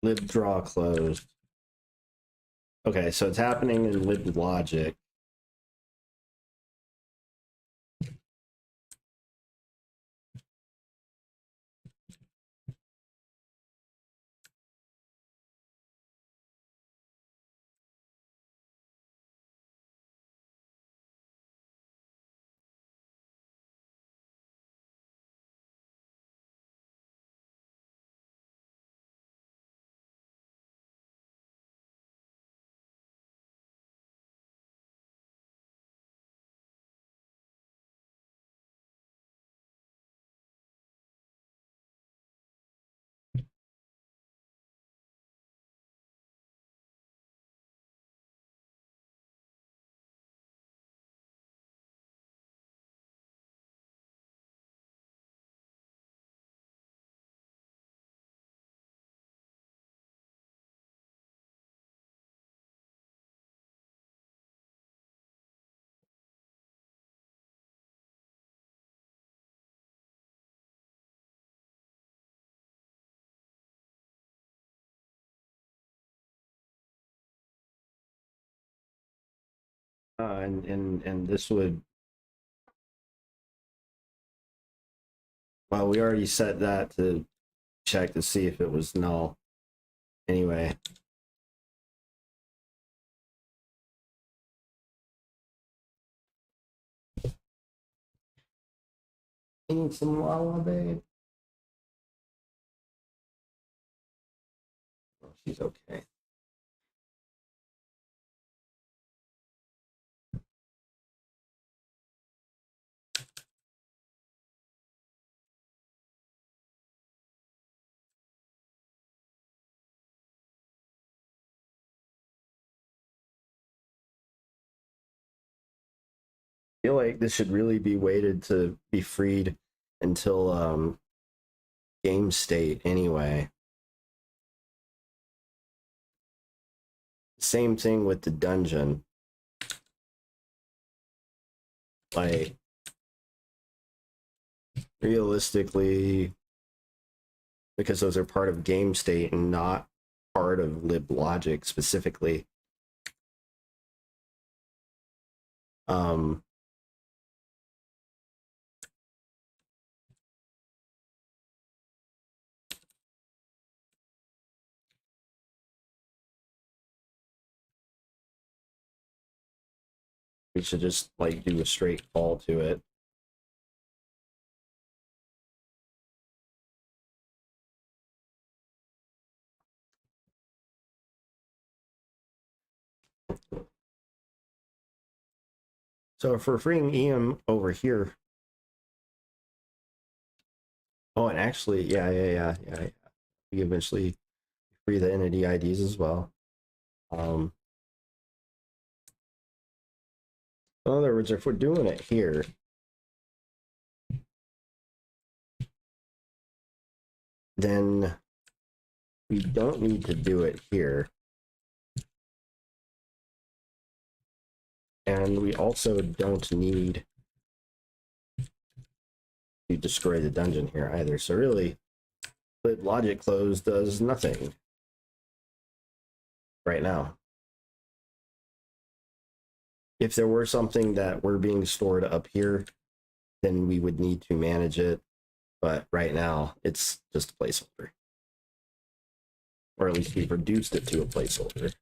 Lib draw closed. Okay, so it's happening in lib logic. and this would, well, we already set that to check to see if it was null. Anyway. Need some lava, babe. Oh, she's okay. I feel like this should really be waited to be freed until game state anyway. Same thing with the dungeon. Like, realistically, because those are part of game state and not part of lib logic specifically. We should just like do a straight call to it. So if we're freeing EM over here, oh, and actually, yeah. We eventually free the entity IDs as well. In other words, if we're doing it here, then we don't need to do it here. And we also don't need to destroy the dungeon here either. So really, logic close does nothing right now. If there were something that were being stored up here, then we would need to manage it. But right now, it's just a placeholder. Or at least we've reduced it to a placeholder.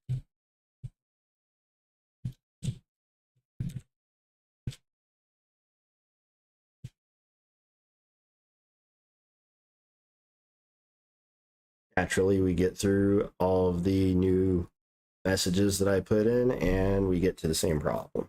Naturally, we get through all of the new messages that I put in, and we get to the same problem.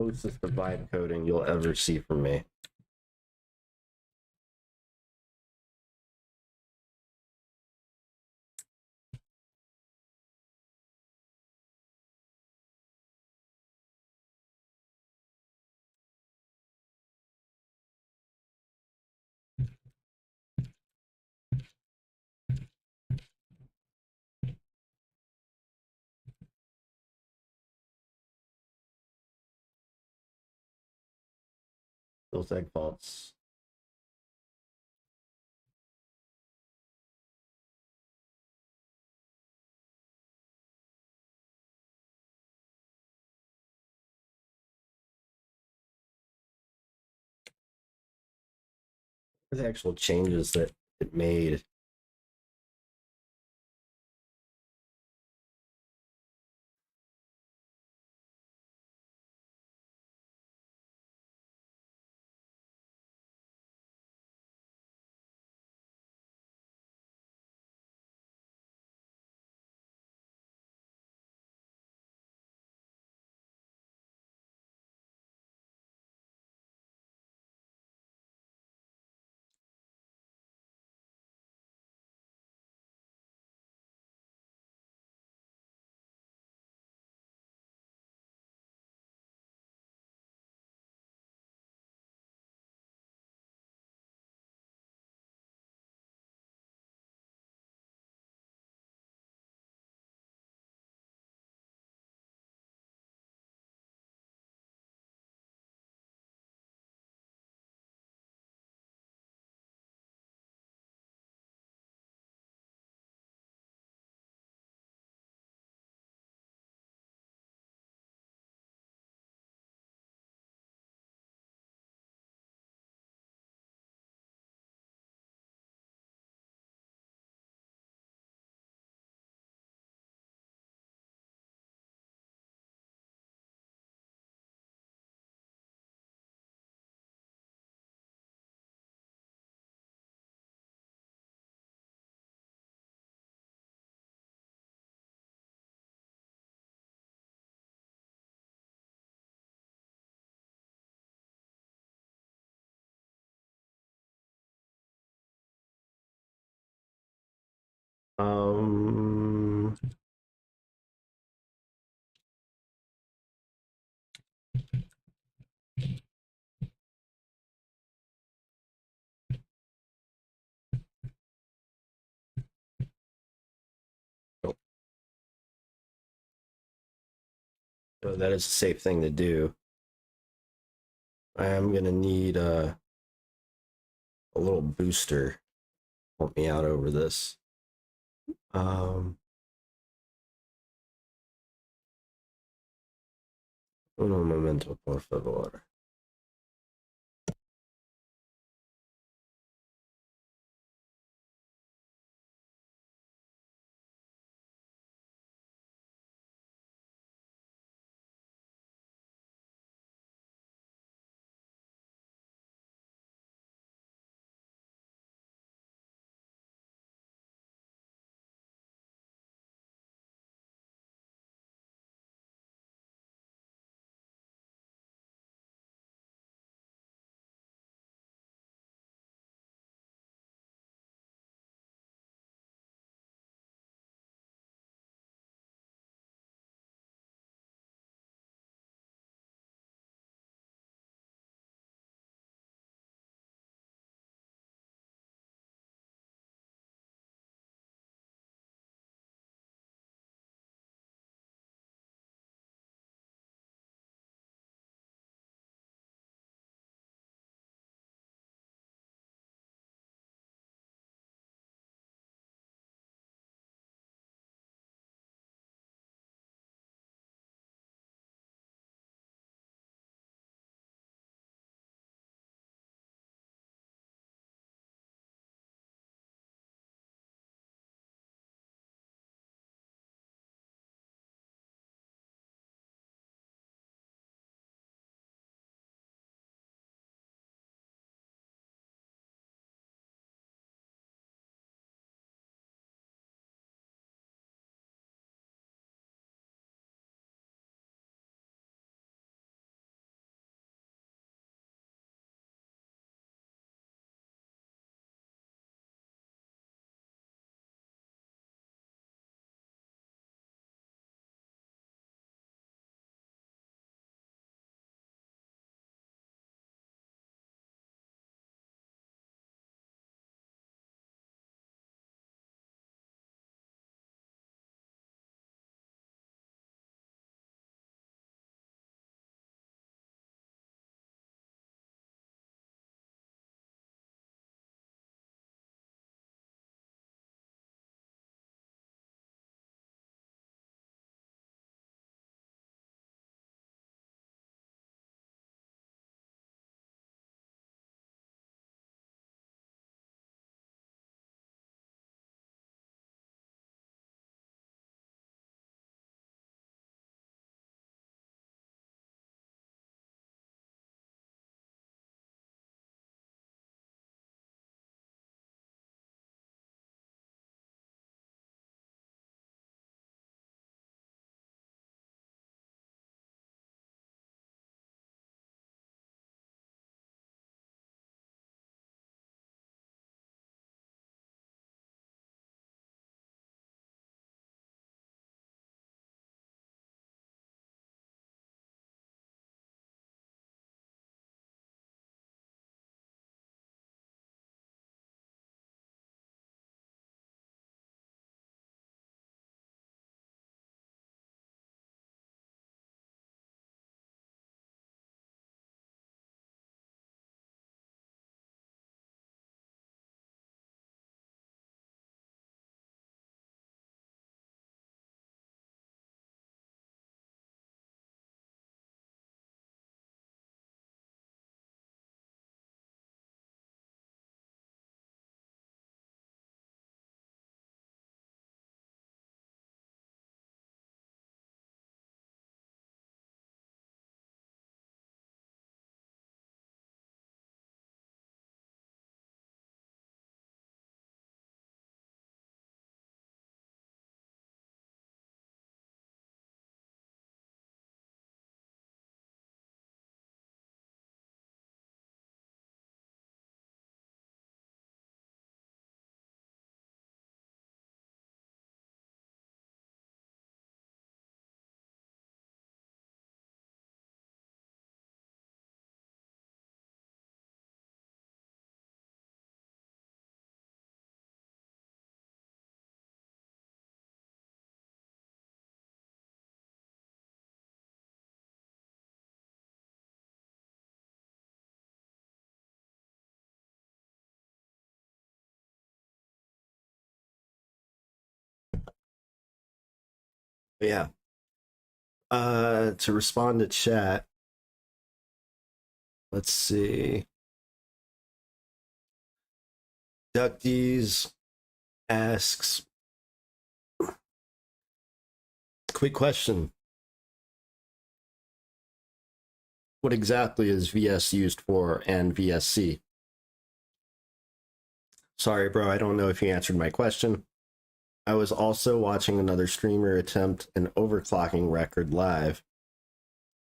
closest to vibe coding you'll ever see from me. Those egg faults. The actual changes that it made. Um, so that is a safe thing to do. I am gonna need a little booster to help me out over this. Uno momento, por favor. Yeah. To respond to chat, let's see. Duckies asks, quick question. What exactly is VS used for and VSC? Sorry, bro, I don't know if you answered my question. I was also watching another streamer attempt an overclocking record live.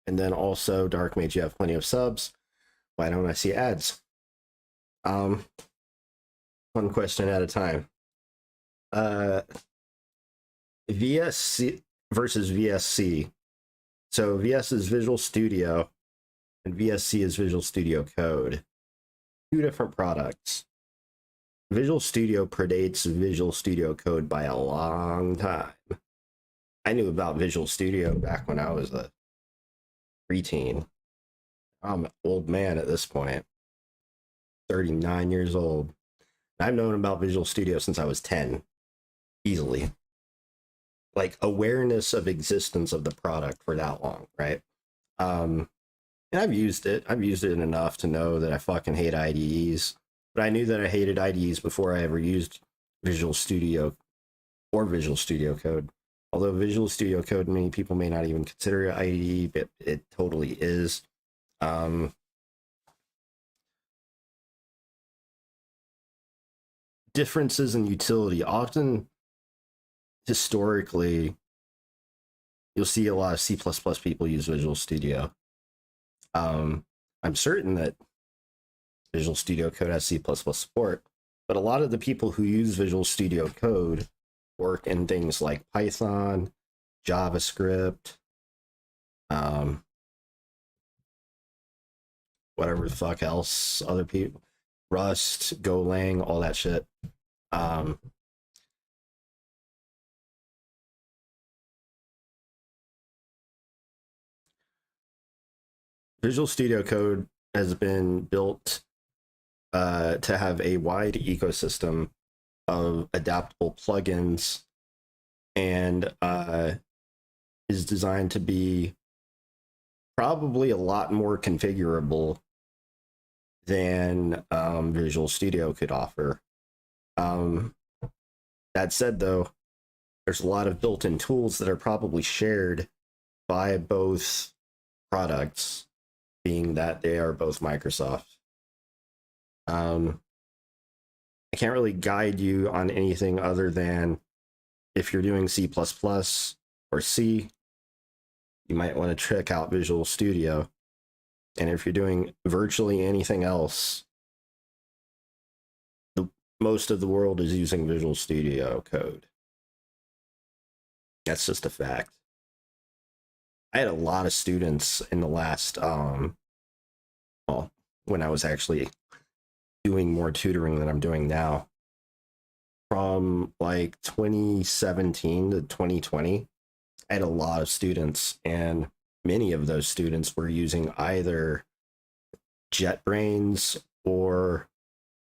And then also, Dark Mage, you have plenty of subs. Why don't I see ads? One question at a time. VSC versus VSC. So VS is Visual Studio and VSC is Visual Studio Code. Two different products. Visual Studio predates Visual Studio Code by a long time. I knew about Visual Studio back when I was a preteen. I'm an old man at this point, 39 years old. I've known about Visual Studio since I was 10, easily. Like, awareness of existence of the product for that long, right? And I've used it enough to know that I fucking hate IDEs. But I knew that I hated IDEs before I ever used Visual Studio or Visual Studio Code. Although Visual Studio Code, many people may not even consider it IDE, but it totally is. Differences in utility. Often, historically, you'll see a lot of C++ people use Visual Studio. I'm certain that Visual Studio Code has C++ support, but a lot of the people who use Visual Studio Code work in things like Python, JavaScript, whatever the fuck else, other people, Rust, Golang, all that shit. Visual Studio Code has been built to have a wide ecosystem of adaptable plugins and is designed to be probably a lot more configurable than Visual Studio could offer. That said, though, there's a lot of built-in tools that are probably shared by both products, being that they are both Microsoft. I can't really guide you on anything other than if you're doing C++ or C, you might want to check out Visual Studio. And if you're doing virtually anything else, most of the world is using Visual Studio Code. That's just a fact. I had a lot of students in the last, well, when I was actually doing more tutoring than I'm doing now, from like 2017 to 2020, I had a lot of students, and many of those students were using either JetBrains or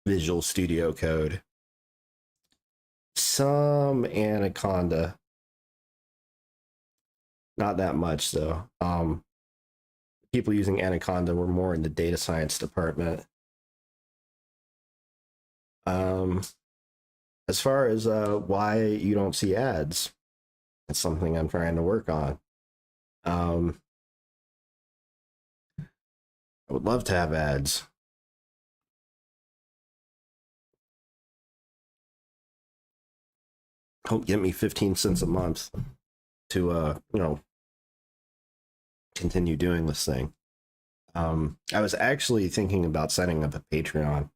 Visual Studio Code. Some Anaconda. Not that much, though. People using Anaconda were more in the data science department. As far as why you don't see ads, that's something I'm trying to work on. I would love to have ads. Help get me 15 cents a month to, continue doing this thing. I was actually thinking about setting up a Patreon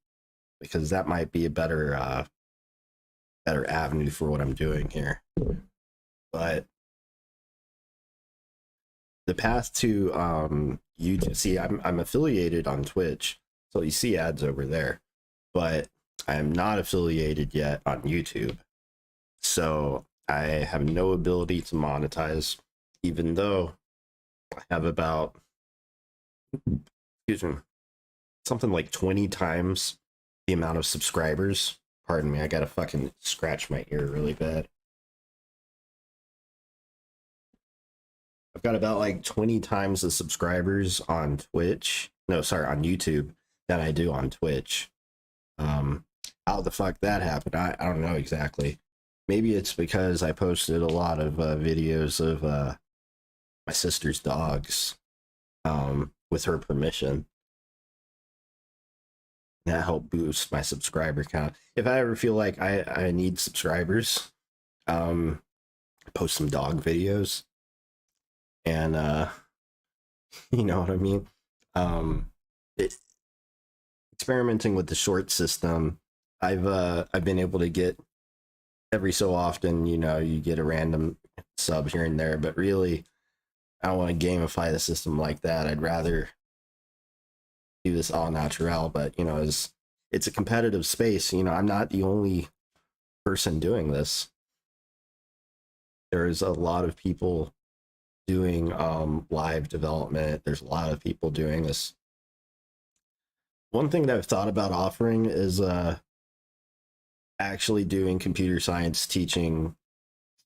because that might be a better avenue for what I'm doing here. But the path to YouTube, see, I'm affiliated on Twitch, so you see ads over there, but I am not affiliated yet on YouTube. So I have no ability to monetize, even though I have about, excuse me, something like 20 times the amount of subscribers. Pardon me, I gotta fucking scratch my ear really bad. I've got about like 20 times the subscribers on Twitch. No, sorry, on YouTube than I do on Twitch. How the fuck that happened, I don't know exactly. Maybe it's because I posted a lot of videos of my sister's dogs with her permission. That helped boost my subscriber count. If I ever feel like I need subscribers, post some dog videos, and you know what I mean. It, experimenting with the short system, I've been able to get every so often, you know, you get a random sub here and there, but really, I don't want to gamify the system like that. I'd rather do this all natural, but you know, it's a competitive space. You know, I'm not the only person doing this. There's a lot of people doing live development. There's a lot of people doing this. One thing that I've thought about offering is actually doing computer science teaching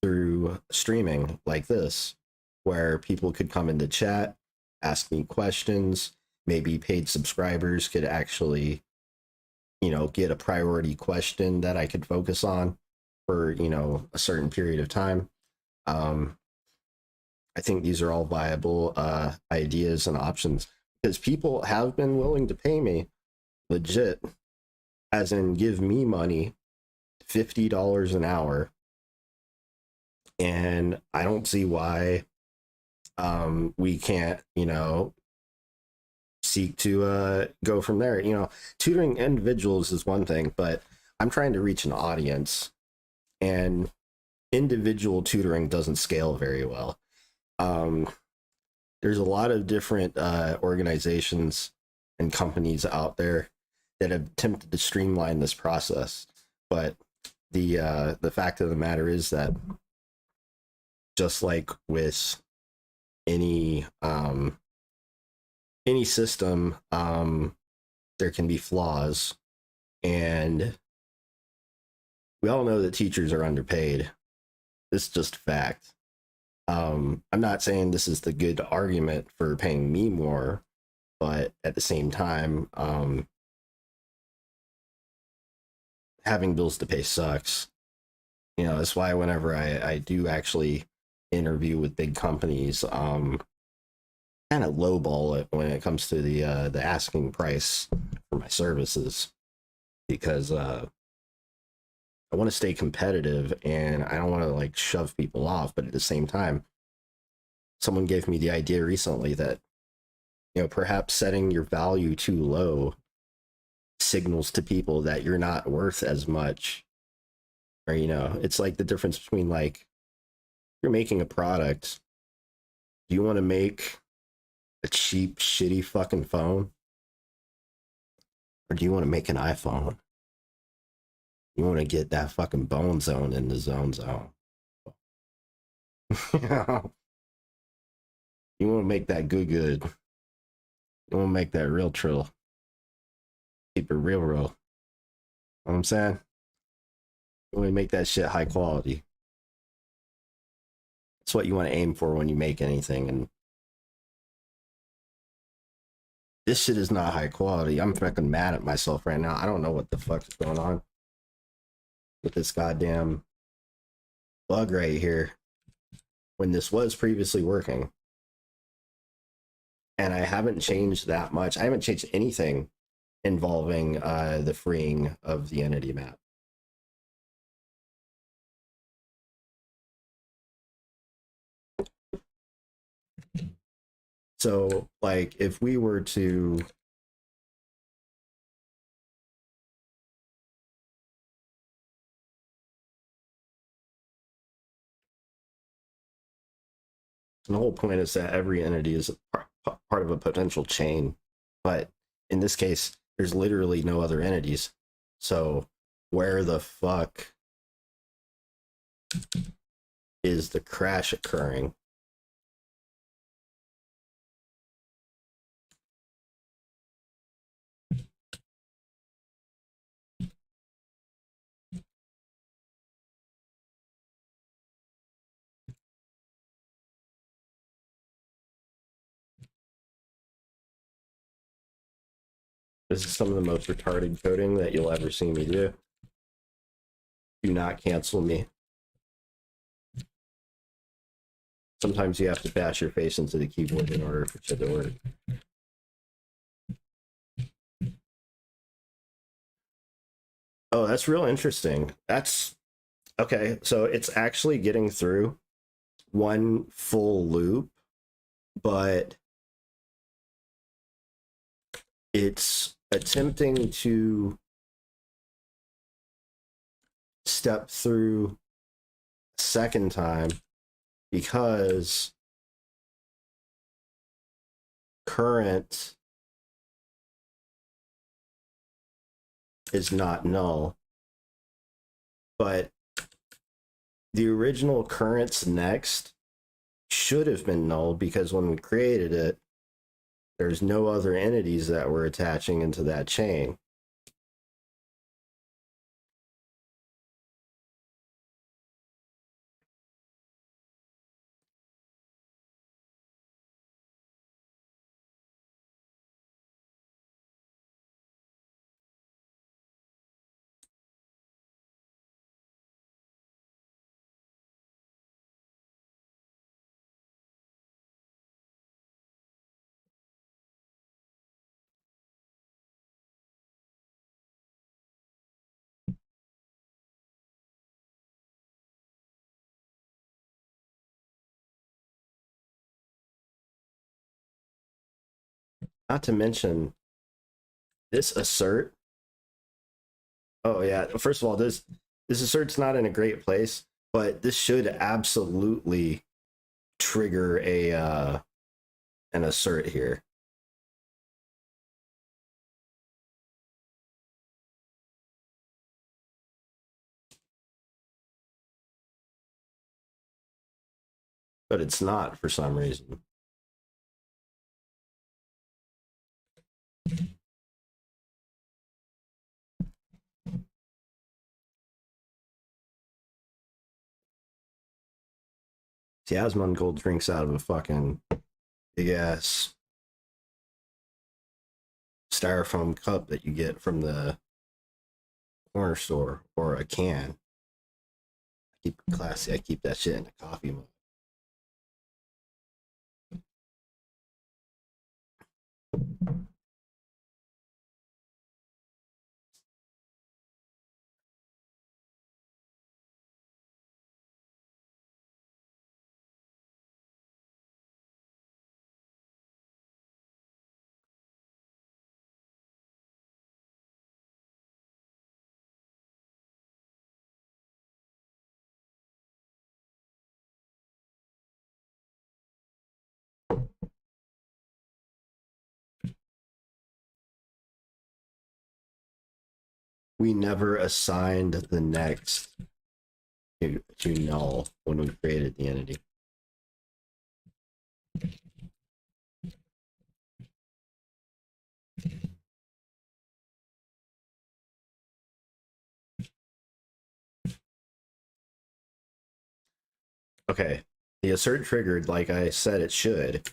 through streaming like this, where people could come into chat, ask me questions. Maybe paid subscribers could actually, you know, get a priority question that I could focus on for, you know, a certain period of time. I think these are all viable ideas and options, because people have been willing to pay me legit, as in give me money, $50 an hour, and I don't see why we can't, you know, seek to go from there. You know, tutoring individuals is one thing, but I'm trying to reach an audience, and individual tutoring doesn't scale very well. There's a lot of different organizations and companies out there that have attempted to streamline this process, but the fact of the matter is that, just like with any system, there can be flaws, and we all know that teachers are underpaid. This is just fact. I'm not saying this is the good argument for paying me more, but at the same time, having bills to pay sucks. You know, that's why whenever I do actually interview with big companies, kind of lowball it when it comes to the asking price for my services, because I want to stay competitive and I don't want to like shove people off. But at the same time, someone gave me the idea recently that, you know, perhaps setting your value too low signals to people that you're not worth as much. Or, you know, it's like the difference between, like, you're making a product. Do you want to make a cheap, shitty fucking phone? Or do you want to make an iPhone? You want to get that fucking bone zone in the zone. You know? You want to make that good. You want to make that real trill. Keep it real. You know what I'm saying? You want to make that shit high quality. That's what you want to aim for when you make anything. And this shit is not high quality. I'm fucking mad at myself right now. I don't know what the fuck is going on with this goddamn bug right here, when this was previously working. And I haven't changed that much. I haven't changed anything involving the freeing of the entity map. So, like, if we were to the whole point is that every entity is part of a potential chain, but in this case, there's literally no other entities. So where the fuck is the crash occurring? This is some of the most retarded coding that you'll ever see me do. Do not cancel me. Sometimes you have to bash your face into the keyboard in order for it to work. Oh, that's real interesting. That's okay. So it's actually getting through one full loop, but it's attempting to step through a second time because current is not null, but the original current's next should have been null because when we created it, there's no other entities that we're attaching into that chain. Not to mention this assert. Oh yeah, first of all, this assert's not in a great place, but this should absolutely trigger a an assert here. But it's not for some reason. See, Asmongold drinks out of a fucking big ass styrofoam cup that you get from the corner store or a can. I keep it classy. I keep that shit in a coffee mug. We never assigned the next to null when we created the entity. Okay, the assert triggered like I said it should,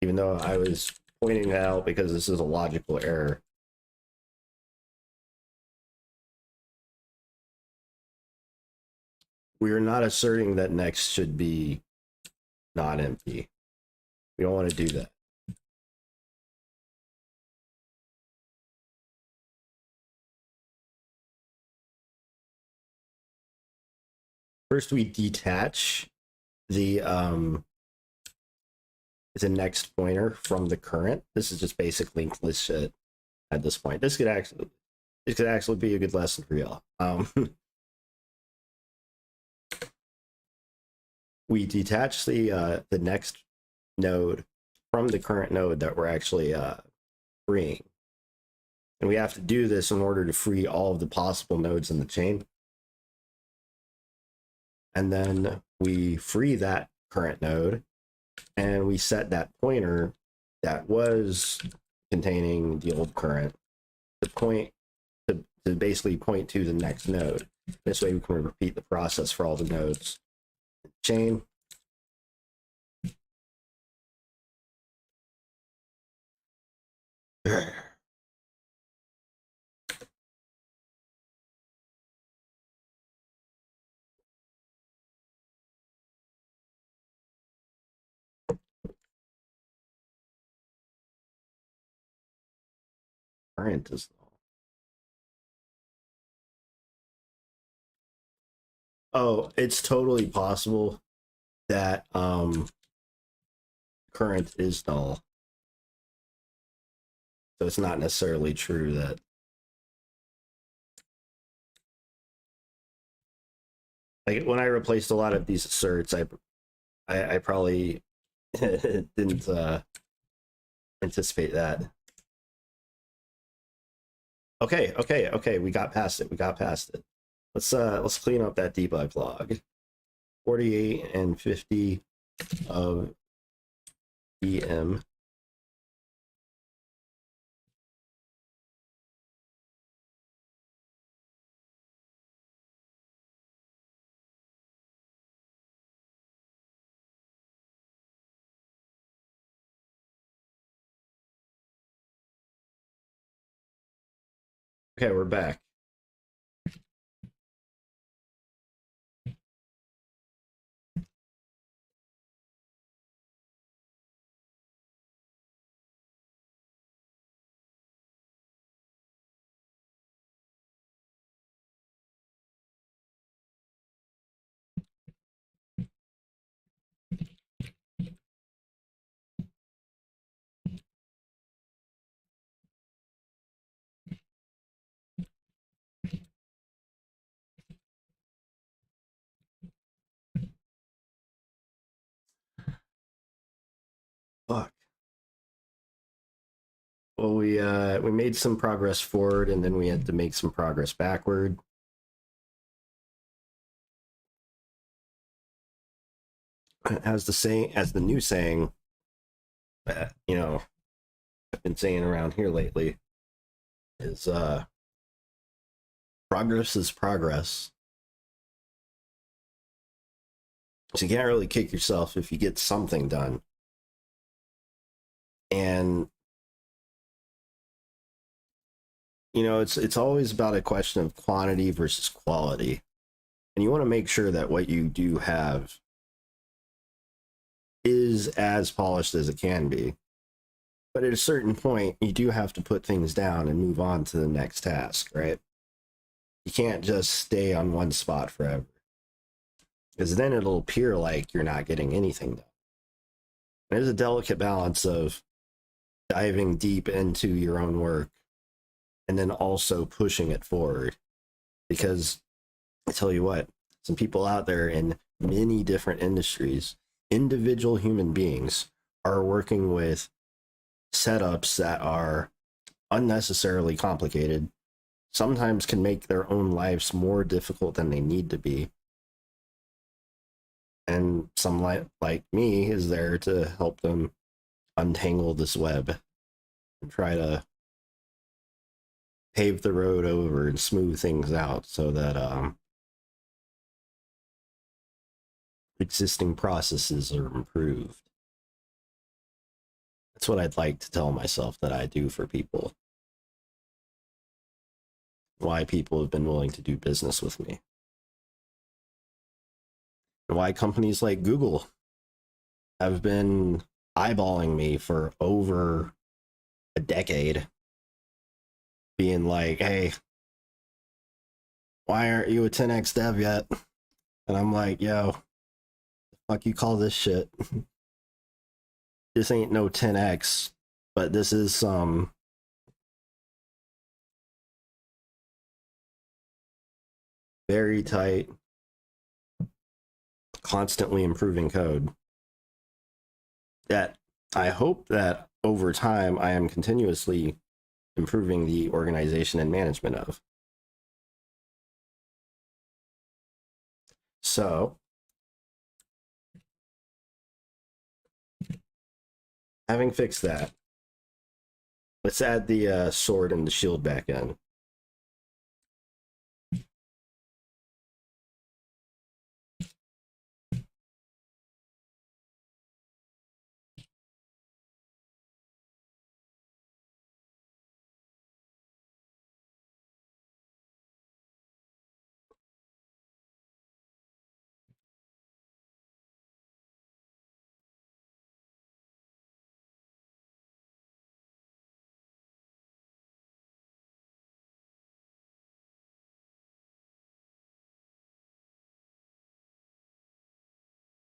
even though I was pointing that out because this is a logical error. We are not asserting that next should be not empty. We don't want to do that. First, we detach the next pointer from the current. This is just basic linkless shit at this point. This could actually be a good lesson for y'all. We detach the next node from the current node that we're actually freeing, and we have to do this in order to free all of the possible nodes in the chain. And then we free that current node and we set that pointer that was containing the old current to basically point to the next node. This way we can repeat the process for all the nodes in the chain. current is null. Oh, it's totally possible that current is null. So it's not necessarily true that like when I replaced a lot of these asserts, I probably didn't anticipate that. Okay, we got past it. Let's clean up that debug log. 48 and 50 of VM. Okay, we're back. Fuck. Well, we made some progress forward, and then we had to make some progress backward. As the new saying, you know, I've been saying around here lately, is progress is progress. So you can't really kick yourself if you get something done. And you know, it's always about a question of quantity versus quality. And you want to make sure that what you do have is as polished as it can be. But at a certain point, you do have to put things down and move on to the next task, right? You can't just stay on one spot forever, because then it'll appear like you're not getting anything done. There's a delicate balance of diving deep into your own work and then also pushing it forward. Because I tell you what, some people out there in many different industries, individual human beings, are working with setups that are unnecessarily complicated, sometimes can make their own lives more difficult than they need to be. And some like me is there to help them untangle this web and try to pave the road over and smooth things out so that existing processes are improved. That's what I'd like to tell myself that I do for people. Why people have been willing to do business with me. And why companies like Google have been eyeballing me for over a decade, being like, hey, why aren't you a 10x dev yet? And I'm like, yo, the fuck you call this shit? This ain't no 10x, but this is some very tight, constantly improving code that I hope that over time I am continuously improving the organization and management of. So, having fixed that, let's add the sword and the shield back in.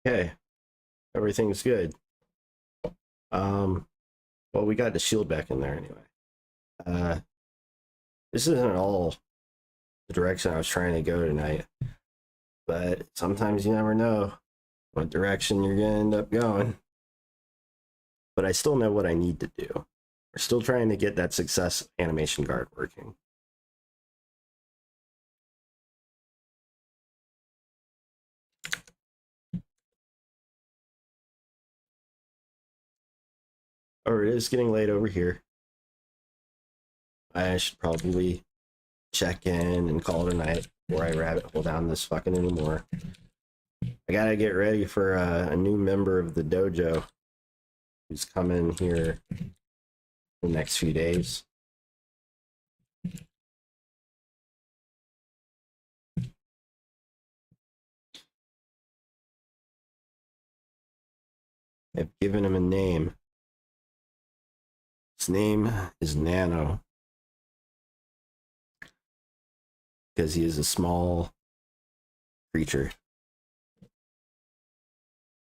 Okay, everything's good. Well, we got the shield back in there anyway. This isn't all the direction I was trying to go tonight, but sometimes you never know what direction you're gonna end up going. But I still know what I need to do. We're still trying to get that success animation guard working. Oh, it is getting late over here. I should probably check in and call it a night before I rabbit hole down this fucking anymore. I gotta get ready for a new member of the dojo who's coming here the next few days. I've given him a name. His name is Nano, because he is a small creature.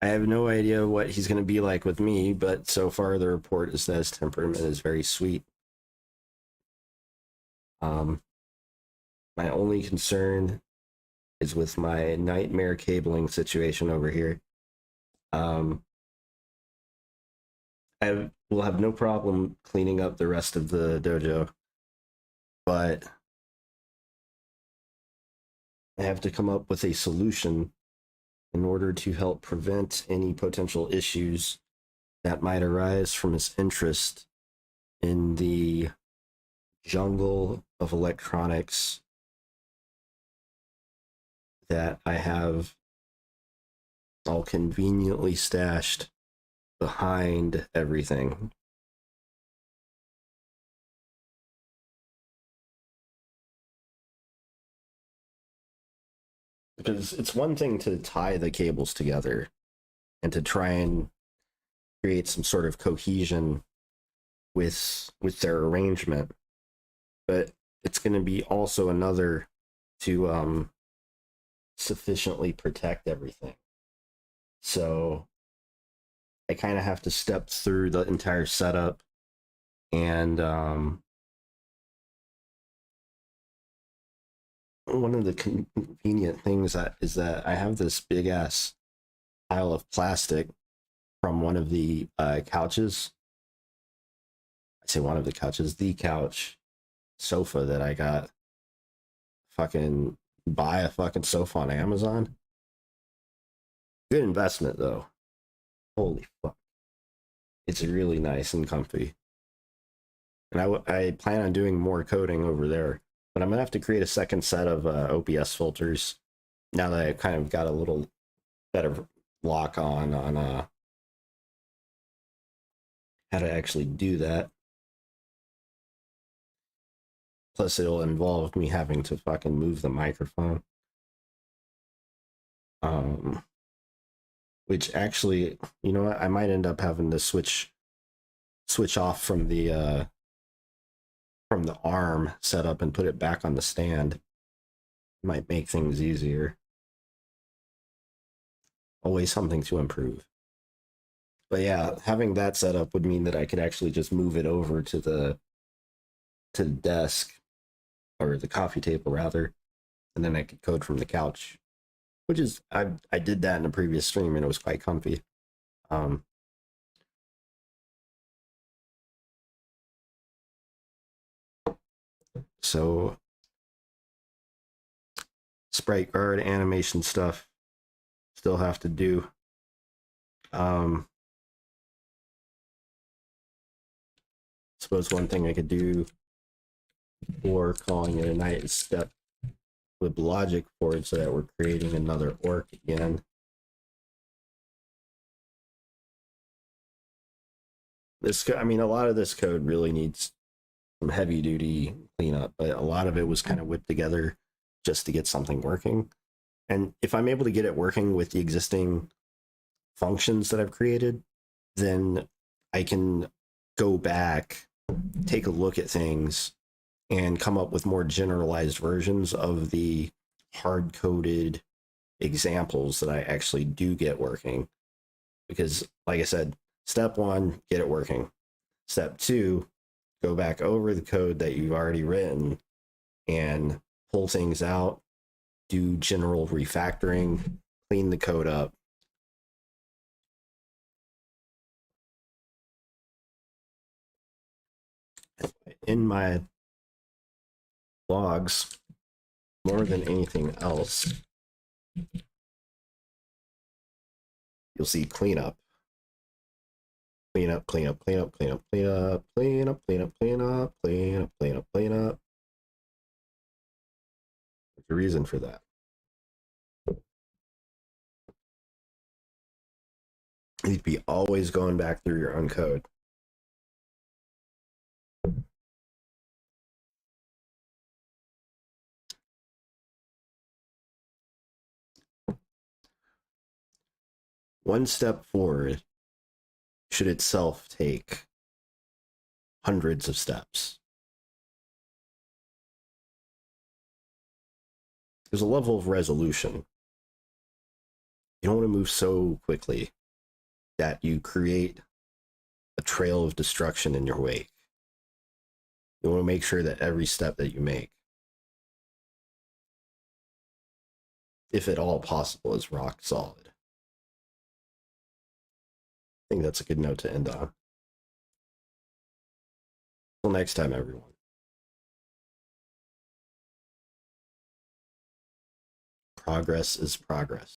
I have no idea what he's going to be like with me, but so far the report is that his temperament is very sweet. My only concern is with my nightmare cabling situation over here. I will have no problem cleaning up the rest of the dojo, but I have to come up with a solution in order to help prevent any potential issues that might arise from his interest in the jungle of electronics that I have all conveniently stashed behind everything. Because it's one thing to tie the cables together and to try and create some sort of cohesion with their arrangement, but it's going to be also another to sufficiently protect everything. So I kind of have to step through the entire setup, and one of the convenient things is that I have this big ass pile of plastic from one of the couches. I say one of the couches, the couch sofa that I got. Fucking buy a fucking sofa on Amazon. Good investment though. Holy fuck. It's really nice and comfy. And I plan on doing more coding over there, but I'm gonna have to create a second set of OBS filters now that I've kind of got a little better lock on how to actually do that. Plus, it'll involve me having to fucking move the microphone. Which actually, you know what? I might end up having to switch off from the arm setup and put it back on the stand. Might make things easier. Always something to improve. But yeah, having that set up would mean that I could actually just move it over to the desk, or the coffee table rather, and then I could code from the couch, which is I did that in a previous stream and it was quite comfy. So sprite guard animation stuff still have to do. Suppose one thing I could do before calling it a night is step with logic forward so that we're creating another orc again. I mean, a lot of this code really needs some heavy duty cleanup, but a lot of it was kind of whipped together just to get something working. And if I'm able to get it working with the existing functions that I've created, then I can go back, take a look at things, and come up with more generalized versions of the hard-coded examples that I actually do get working. Because, like I said, step 1, get it working. Step 2, go back over the code that you've already written and pull things out, do general refactoring, clean the code up. In my logs, more than anything else, you'll see cleanup. Clean up, clean up, clean up, clean up, clean up, clean up, clean up, clean up, clean up, clean up, clean up. There's a reason for that. You need to be always going back through your own code. One step forward should itself take hundreds of steps. There's a level of resolution. You don't want to move so quickly that you create a trail of destruction in your wake. You want to make sure that every step that you make, if at all possible, is rock solid. I think that's a good note to end on. Till next time, everyone. Progress is progress.